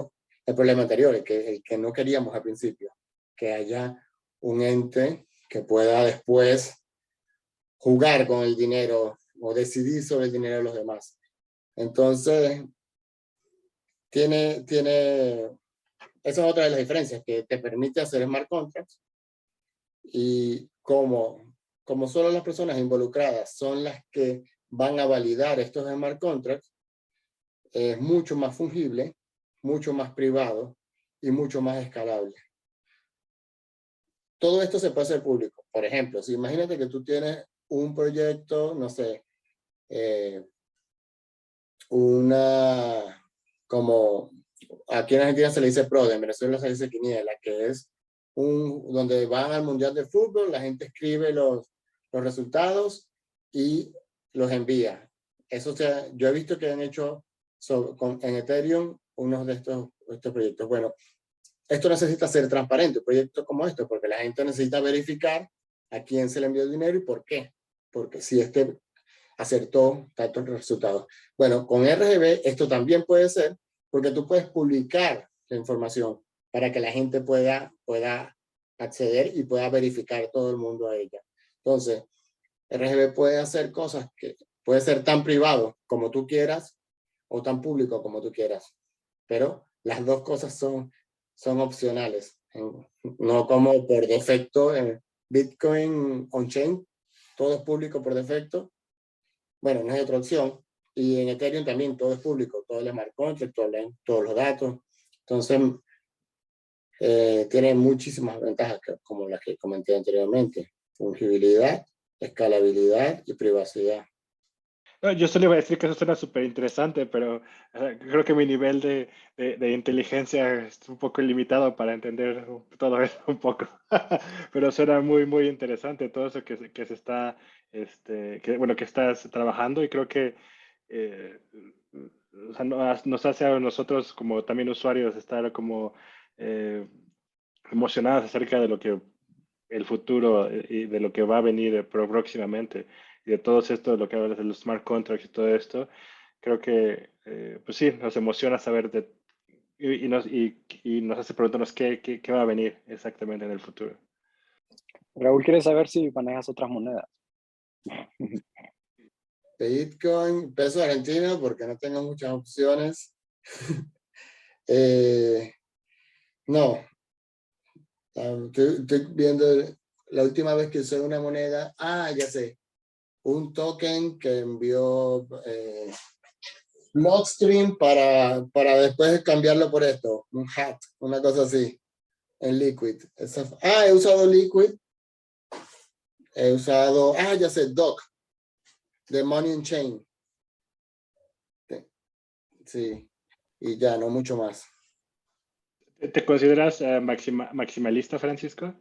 el problema anterior, el que no queríamos al principio, que haya un ente que pueda después jugar con el dinero o decidir sobre el dinero de los demás. Entonces, esa es otra de las diferencias, que te permite hacer smart contracts y como como solo las personas involucradas son las que van a validar estos smart contracts, es mucho más fungible, mucho más privado y mucho más escalable. Todo esto se puede hacer público. Por ejemplo, si imagínate que tú tienes un proyecto, no sé, como aquí en Argentina se le dice PRODE, en Venezuela se dice Quiniela, que es donde van al Mundial de Fútbol, la gente escribe los resultados y los envía. Eso yo he visto que han hecho en Ethereum unos de estos proyectos. Bueno, esto necesita ser transparente, un proyecto como esto, porque la gente necesita verificar a quién se le envió el dinero y por qué. Porque si acertó tantos resultados. Bueno, con RGB esto también puede ser, porque tú puedes publicar la información para que la gente pueda acceder y pueda verificar todo el mundo a ella. Entonces, RGB puede hacer cosas que puede ser tan privado como tú quieras o tan público como tú quieras. Pero las dos cosas son opcionales. No como por defecto en Bitcoin on-chain, todo es público por defecto. Bueno, no hay otra opción. Y en Ethereum también todo es público, todo el smart contract, todos los datos. Entonces, tiene muchísimas ventajas como las que comenté anteriormente. Fungibilidad, escalabilidad y privacidad. No, yo solo iba a decir que eso suena súper interesante, pero creo que mi nivel de inteligencia es un poco limitado para entender todo eso un poco. Pero suena muy, muy interesante todo eso que se está, que estás trabajando y creo que o sea, nos hace a nosotros como también usuarios estar como eh, emocionados acerca de lo que el futuro y de lo que va a venir próximamente y de todo esto, de lo que hablas de los smart contracts y todo esto, creo que, pues sí, nos emociona saber y nos hace preguntarnos qué va a venir exactamente en el futuro. Raúl quiere saber si manejas otras monedas. Bitcoin, peso argentino, porque no tengo muchas opciones. No, estoy viendo la última vez que usé una moneda. Ya sé, un token que envió Blockstream para después cambiarlo por esto, un hat, una cosa así, en Liquid. He usado Liquid, he usado, ya sé, Doc, de Money and Chain. Sí, y ya, no mucho más. ¿Te consideras maximalista, Francisco?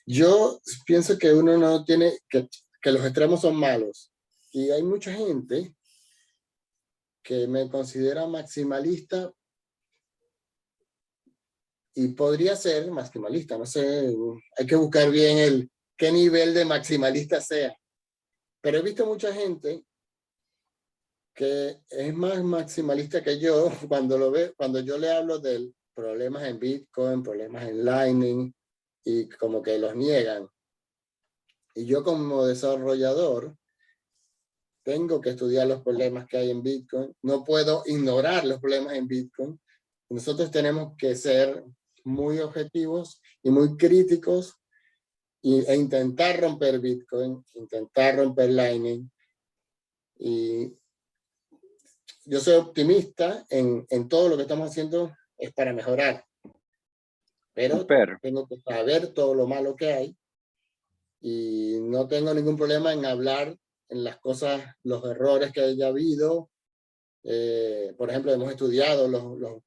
Yo pienso que uno no tiene, que los extremos son malos. Y hay mucha gente que me considera maximalista y podría ser maximalista, no sé, hay que buscar bien qué nivel de maximalista sea. Pero he visto mucha gente que es más maximalista que yo cuando yo le hablo de problemas en Bitcoin, problemas en Lightning, y como que los niegan. Y yo como desarrollador tengo que estudiar los problemas que hay en Bitcoin, no puedo ignorar los problemas en Bitcoin. Nosotros tenemos que ser muy objetivos y muy críticos e intentar romper Bitcoin, intentar romper Lightning. Y yo soy optimista en todo lo que estamos haciendo es para mejorar, pero tengo que saber todo lo malo que hay y no tengo ningún problema en hablar en las cosas, los errores que haya habido. Por ejemplo, hemos estudiado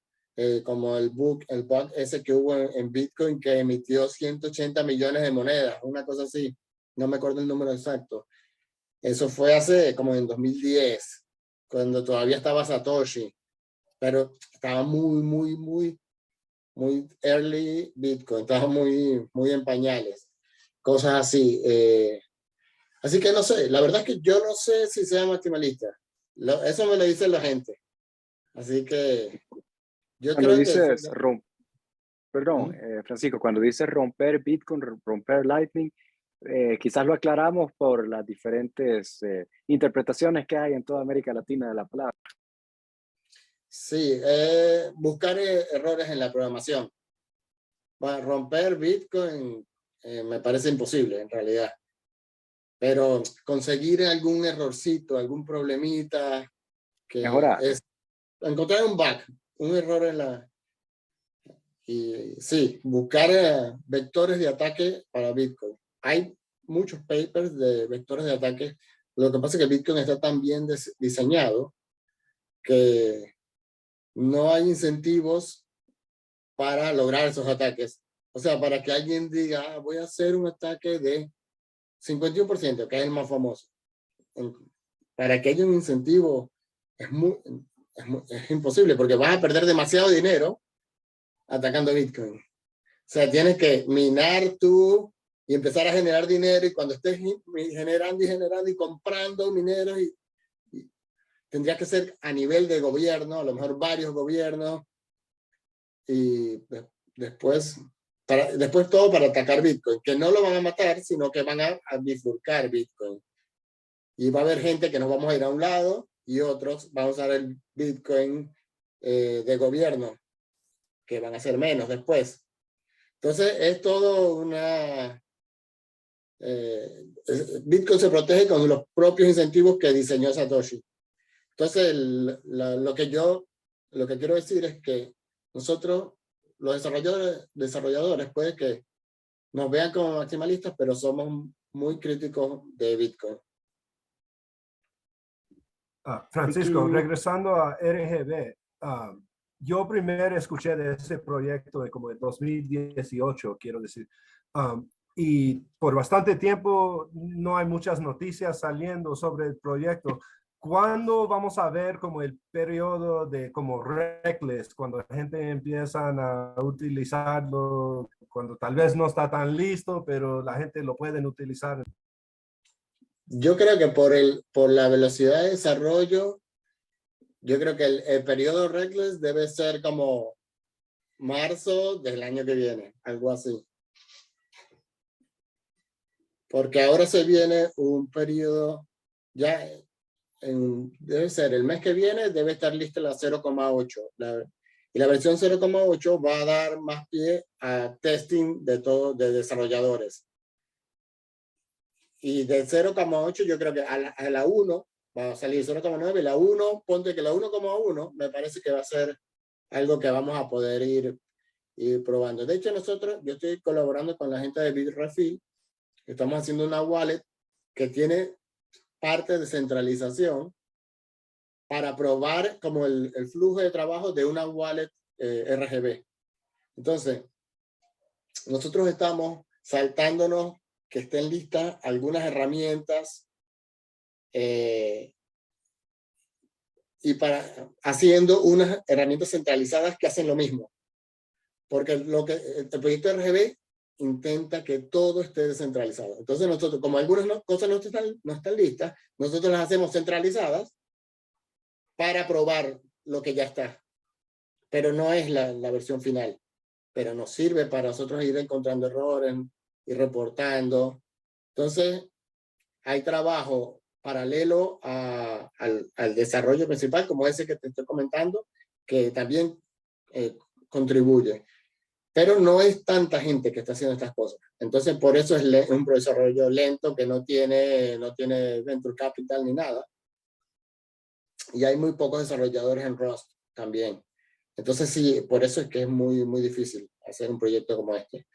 como el bug ese que hubo en Bitcoin que emitió 180 millones de monedas, una cosa así, no me acuerdo el número exacto. Eso fue hace como en 2010, cuando todavía estaba Satoshi, pero estaba muy early Bitcoin, estaba muy en pañales, cosas así. Así que no sé, la verdad es que yo no sé si sea maximalista. Eso me lo dice la gente. Así que yo Cuando creo que... dices Francisco, cuando dices romper Bitcoin, romper Lightning, quizás lo aclaramos por las diferentes interpretaciones que hay en toda América Latina de la palabra. Sí, buscar errores en la programación. Romper Bitcoin me parece imposible en realidad. Pero conseguir algún errorcito, algún problemita, que Mejorar. es encontrar un bug, un error en la... Y sí, buscar vectores de ataque para Bitcoin. Hay muchos papers de vectores de ataque. Lo que pasa es que Bitcoin está tan bien diseñado que no hay incentivos para lograr esos ataques. O sea, para que alguien diga, voy a hacer un ataque de 51%, que es el más famoso. Para que haya un incentivo es imposible, porque vas a perder demasiado dinero atacando Bitcoin. O sea, tienes que minar tú y empezar a generar dinero, y cuando estés generando y comprando mineros, y tendría que ser a nivel de gobierno, a lo mejor varios gobiernos, y después todo para atacar Bitcoin, que no lo van a matar, sino que van a bifurcar Bitcoin. Y va a haber gente que nos vamos a ir a un lado y otros van a usar el Bitcoin de gobierno, que van a ser menos después. Entonces es todo una... Bitcoin se protege con los propios incentivos que diseñó Satoshi. Entonces lo que quiero decir es que nosotros, los desarrolladores, puede que nos vean como maximalistas, pero somos muy críticos de Bitcoin. Francisco, regresando a RGB, yo primero escuché de ese proyecto de como de 2018, quiero decir, y por bastante tiempo no hay muchas noticias saliendo sobre el proyecto. ¿Cuándo vamos a ver como el periodo de como reckless, cuando la gente empieza a utilizarlo, cuando tal vez no está tan listo, pero la gente lo pueden utilizar? Yo creo que por la velocidad de desarrollo, yo creo que el periodo reckless debe ser como marzo del año que viene, algo así. Porque ahora se viene un periodo, ya debe ser el mes que viene, debe estar lista la 0,8. Y la versión 0,8 va a dar más pie a testing de desarrolladores. Y del 0,8 yo creo que a la 1 va a salir 0,9, la 1, ponte que la 1,1 me parece que va a ser algo que vamos a poder ir probando. De hecho, yo estoy colaborando con la gente de Bitrefill, estamos haciendo una wallet que tiene parte de centralización para probar como el flujo de trabajo de una wallet RGB. Entonces, nosotros estamos saltándonos que estén listas algunas herramientas y haciendo unas herramientas centralizadas que hacen lo mismo. Porque el proyecto RGB intenta que todo esté descentralizado. Entonces nosotros, como algunas cosas no están listas, nosotros las hacemos centralizadas para probar lo que ya está. Pero no es la versión final. Pero nos sirve para nosotros ir encontrando errores y reportando. Entonces, hay trabajo paralelo al desarrollo principal, como ese que te estoy comentando, que también contribuye. Pero no es tanta gente que está haciendo estas cosas. Entonces, por eso es un desarrollo lento que no tiene venture capital ni nada. Y hay muy pocos desarrolladores en Rust también. Entonces, sí, por eso es que es muy, muy difícil hacer un proyecto como este.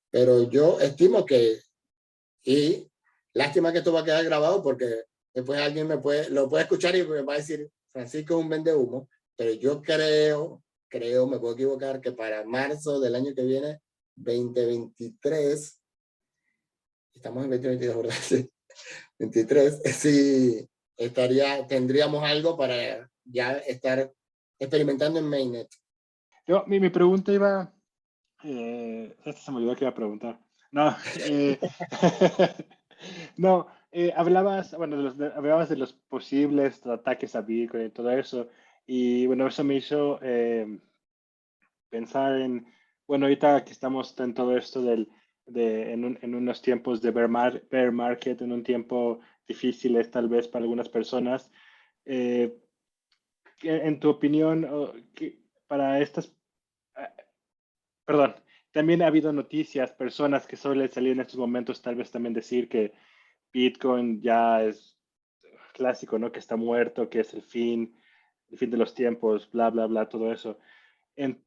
Pero yo estimo que, y lástima que esto va a quedar grabado porque después alguien lo puede escuchar y me va a decir, Francisco es un vendehumo, pero yo creo, me puedo equivocar, que para marzo del año que viene, 2023, estamos en 2022, ¿verdad? Sí, 23, sí, tendríamos algo para ya estar experimentando en Mainnet. Mi pregunta iba, esta se me olvidó que iba a preguntar. No, no, hablabas de los posibles ataques a Bitcoin y todo eso, y bueno, eso me hizo pensar en, bueno, ahorita que estamos en todo esto en unos tiempos de bear market, en un tiempo difíciles tal vez para algunas personas, en tu opinión, para estas, perdón, también ha habido noticias, personas que suelen salir en estos momentos, tal vez también decir que Bitcoin ya es clásico, ¿no? Que está muerto, que es el fin de los tiempos, bla, bla, bla, todo eso. En,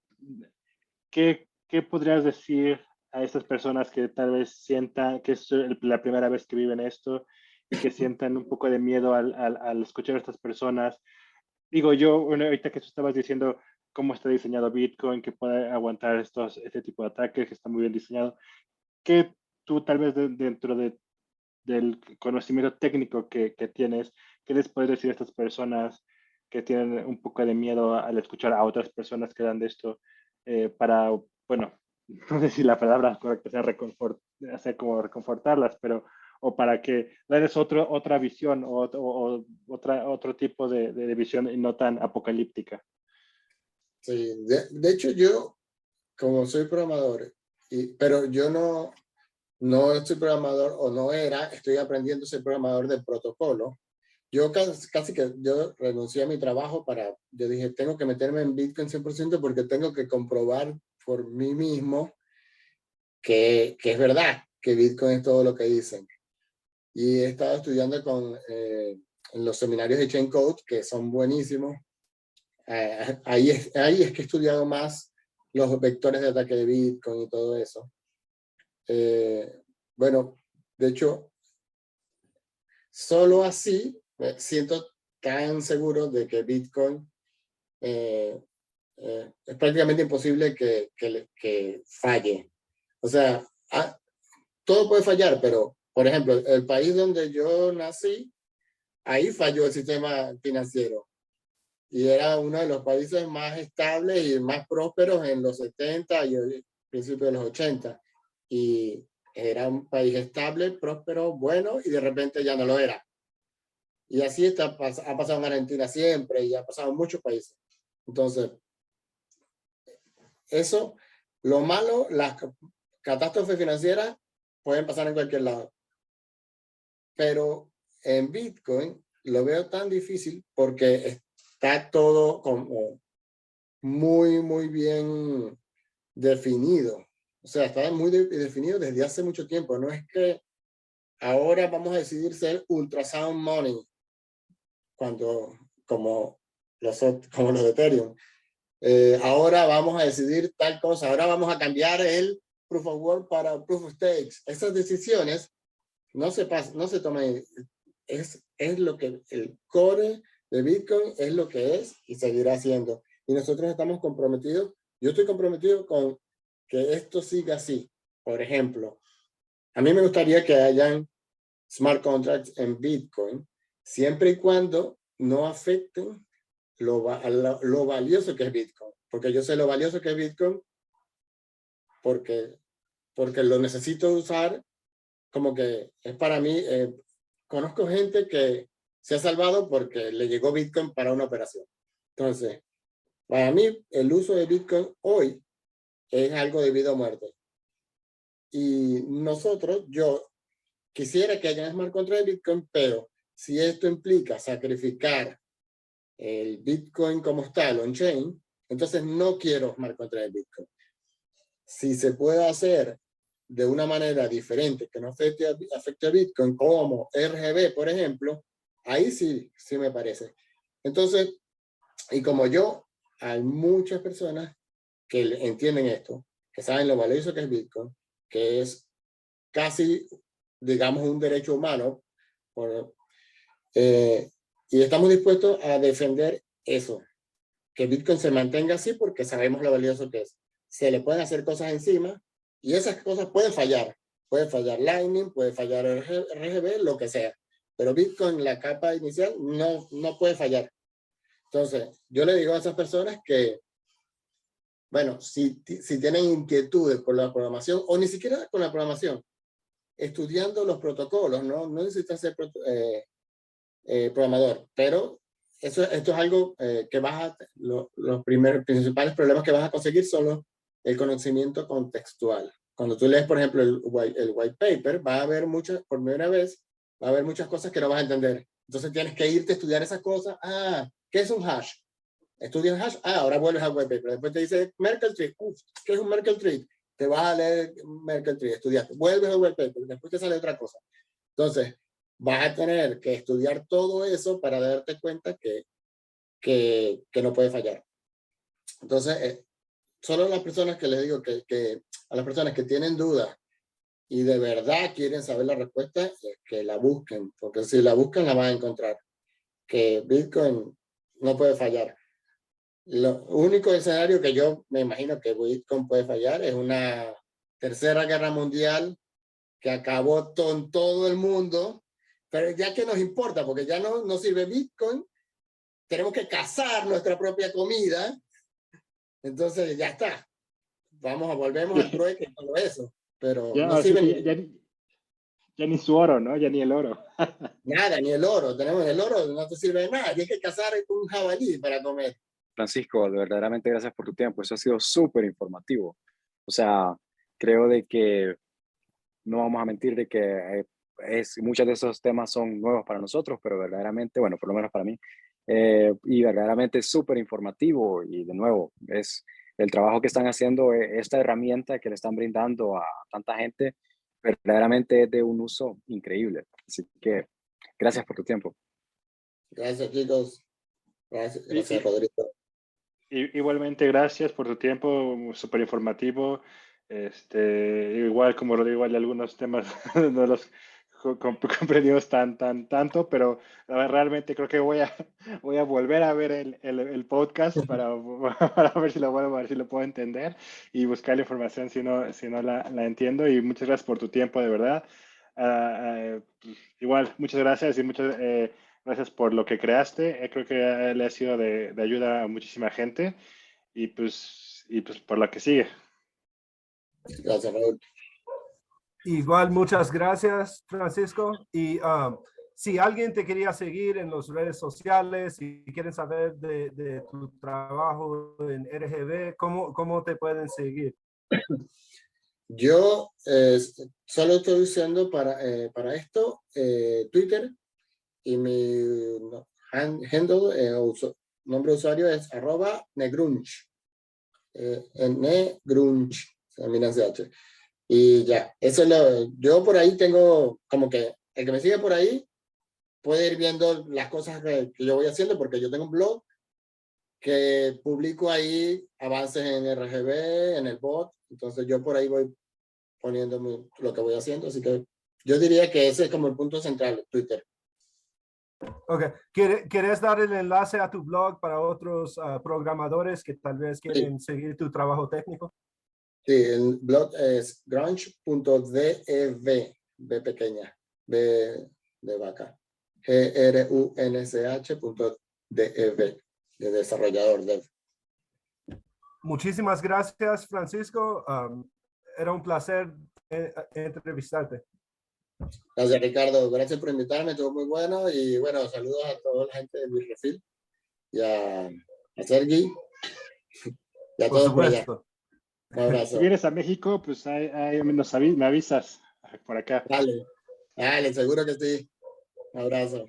¿qué podrías decir a estas personas que tal vez sientan que es la primera vez que viven esto y que sientan un poco de miedo al escuchar a estas personas? Digo yo, bueno, ahorita que tú estabas diciendo cómo está diseñado Bitcoin, que puede aguantar este tipo de ataques, que está muy bien diseñado, que tú tal vez dentro del conocimiento técnico que tienes, ¿qué les puedes decir a estas personas que tienen un poco de miedo al escuchar a otras personas que dan de esto para, bueno, no sé si la palabra correcta sea hacer como reconfortarlas, pero o para que darles otra visión o otro tipo de visión y no tan apocalíptica? Sí, de hecho yo, como soy programador, pero yo no soy programador o no era, estoy aprendiendo a ser programador de protocolo. Yo casi que yo renuncié a mi trabajo yo dije, tengo que meterme en Bitcoin 100% porque tengo que comprobar por mí mismo que es verdad, que Bitcoin es todo lo que dicen. Y he estado estudiando en los seminarios de Chain Code, que son buenísimos. Ahí es que he estudiado más los vectores de ataque de Bitcoin y todo eso. Bueno, de hecho, solo así me siento tan seguro de que Bitcoin es prácticamente imposible que falle. O sea, todo puede fallar, pero, por ejemplo, el país donde yo nací, ahí falló el sistema financiero. Y era uno de los países más estables y más prósperos en los 70 y principios de los 80. Y era un país estable, próspero, bueno, y de repente ya no lo era. Y así ha pasado en Argentina siempre y ha pasado en muchos países. Entonces, eso, lo malo, las catástrofes financieras pueden pasar en cualquier lado. Pero en Bitcoin lo veo tan difícil porque está todo como muy, muy bien definido. O sea, está muy definido desde hace mucho tiempo. No es que ahora vamos a decidir ser ultrasound money, como los de Ethereum. Ahora vamos a decidir tal cosa. Ahora vamos a cambiar el Proof of Work para Proof of Stakes. Esas decisiones no se toman. Es lo que el core de Bitcoin es lo que es y seguirá siendo. Y nosotros estamos comprometidos. Yo estoy comprometido con que esto siga así. Por ejemplo, a mí me gustaría que hayan smart contracts en Bitcoin, siempre y cuando no afecten lo valioso que es Bitcoin. Porque yo sé lo valioso que es Bitcoin porque lo necesito usar como que es para mí. Conozco gente que se ha salvado porque le llegó Bitcoin para una operación. Entonces, para mí, el uso de Bitcoin hoy es algo de vida o muerte. Y yo quisiera que haya smart contract de Bitcoin, pero si esto implica sacrificar el Bitcoin como está, el on-chain, entonces no quiero smart contract de Bitcoin. Si se puede hacer de una manera diferente que no afecte a Bitcoin, como RGB, por ejemplo, ahí sí me parece. Entonces, y como yo, hay muchas personas que entienden esto, que saben lo valioso que es Bitcoin, que es casi, digamos, un derecho humano, y estamos dispuestos a defender eso, que Bitcoin se mantenga así porque sabemos lo valioso que es. Se le pueden hacer cosas encima y esas cosas pueden fallar. Puede fallar Lightning, puede fallar RGB, lo que sea. Pero Bitcoin, la capa inicial, no puede fallar. Entonces, yo le digo a esas personas que, bueno, si tienen inquietudes con la programación, o ni siquiera con la programación, estudiando los protocolos, no necesitas ser programador, pero esto es algo que los principales problemas que vas a conseguir son el conocimiento contextual. Cuando tú lees, por ejemplo, el white paper, por primera vez, va a haber muchas cosas que no vas a entender. Entonces tienes que irte a estudiar esas cosas. ¿Qué es un hash? Estudias hash, ahora vuelves al white paper. Después te dice Merkle tree. ¿Qué es un Merkle tree? te vas a leer Merkle Tree, estudiaste, vuelves a ver paper, después te sale otra cosa. Entonces, vas a tener que estudiar todo eso para darte cuenta que no puede fallar. Entonces, solo las personas que les digo que a las personas que tienen dudas y de verdad quieren saber la respuesta, que la busquen, porque si la buscan la van a encontrar. Que Bitcoin no puede fallar. Lo único escenario que yo me imagino que Bitcoin puede fallar es una tercera guerra mundial que acabó con todo el mundo, pero ya que nos importa, porque ya no sirve Bitcoin, tenemos que cazar nuestra propia comida, entonces ya está. Volvemos al trueque y todo eso, pero Ya, no así sirve que ya ni su oro, ¿no? Ya ni el oro. nada, ni el oro. Tenemos el oro, no te sirve de nada. Tienes que cazar un jabalí para comer. Francisco, verdaderamente gracias por tu tiempo. Eso ha sido súper informativo. O sea, creo de que no vamos a mentir de que muchos de esos temas son nuevos para nosotros, pero verdaderamente, bueno, por lo menos para mí, y verdaderamente es súper informativo. Y de nuevo, es el trabajo que están haciendo, esta herramienta que le están brindando a tanta gente, verdaderamente es de un uso increíble. Así que gracias por tu tiempo. Gracias, chicos. Gracias, Rodrigo. Igualmente, gracias por tu tiempo, súper informativo. Igual, como lo digo, hay algunos temas no los comprendimos tanto, pero realmente creo que voy a volver a ver el podcast para ver si lo vuelvo a ver, si lo puedo entender y buscar la información si no la entiendo. Y muchas gracias por tu tiempo, de verdad. Igual, muchas gracias y muchas gracias por lo que creaste. Creo que le ha sido de ayuda a muchísima gente y pues por lo que sigue. Gracias, Raúl. Igual, muchas gracias, Francisco. Y si alguien te quería seguir en las redes sociales y quieren saber de tu trabajo en RGB, ¿cómo te pueden seguir? Yo solo estoy usando para esto Twitter y mi handle, nombre de usuario es @negrunch. Negrunch, se mira CH. Y ya, eso es yo por ahí tengo como que el que me sigue por ahí puede ir viendo las cosas que yo voy haciendo, porque yo tengo un blog que publico ahí avances en RGB, en el bot, entonces yo por ahí voy poniendo lo que voy haciendo, así que yo diría que ese es como el punto central, Twitter. Ok, ¿quieres dar el enlace a tu blog para otros programadores que tal vez quieren seguir tu trabajo técnico? Sí, el blog es grunch.dev, B pequeña, B de vaca, grunch.dev, de desarrollador dev. Muchísimas gracias, Francisco. Era un placer entrevistarte. Gracias, Ricardo. Gracias por invitarme, estuvo muy bueno. Y bueno, saludos a toda la gente de Bitrefill y a Sergi y a Por todos por allá. supuesto. Un abrazo. Si vienes a México, pues ahí me avisas por acá. Dale, seguro que sí. Un abrazo.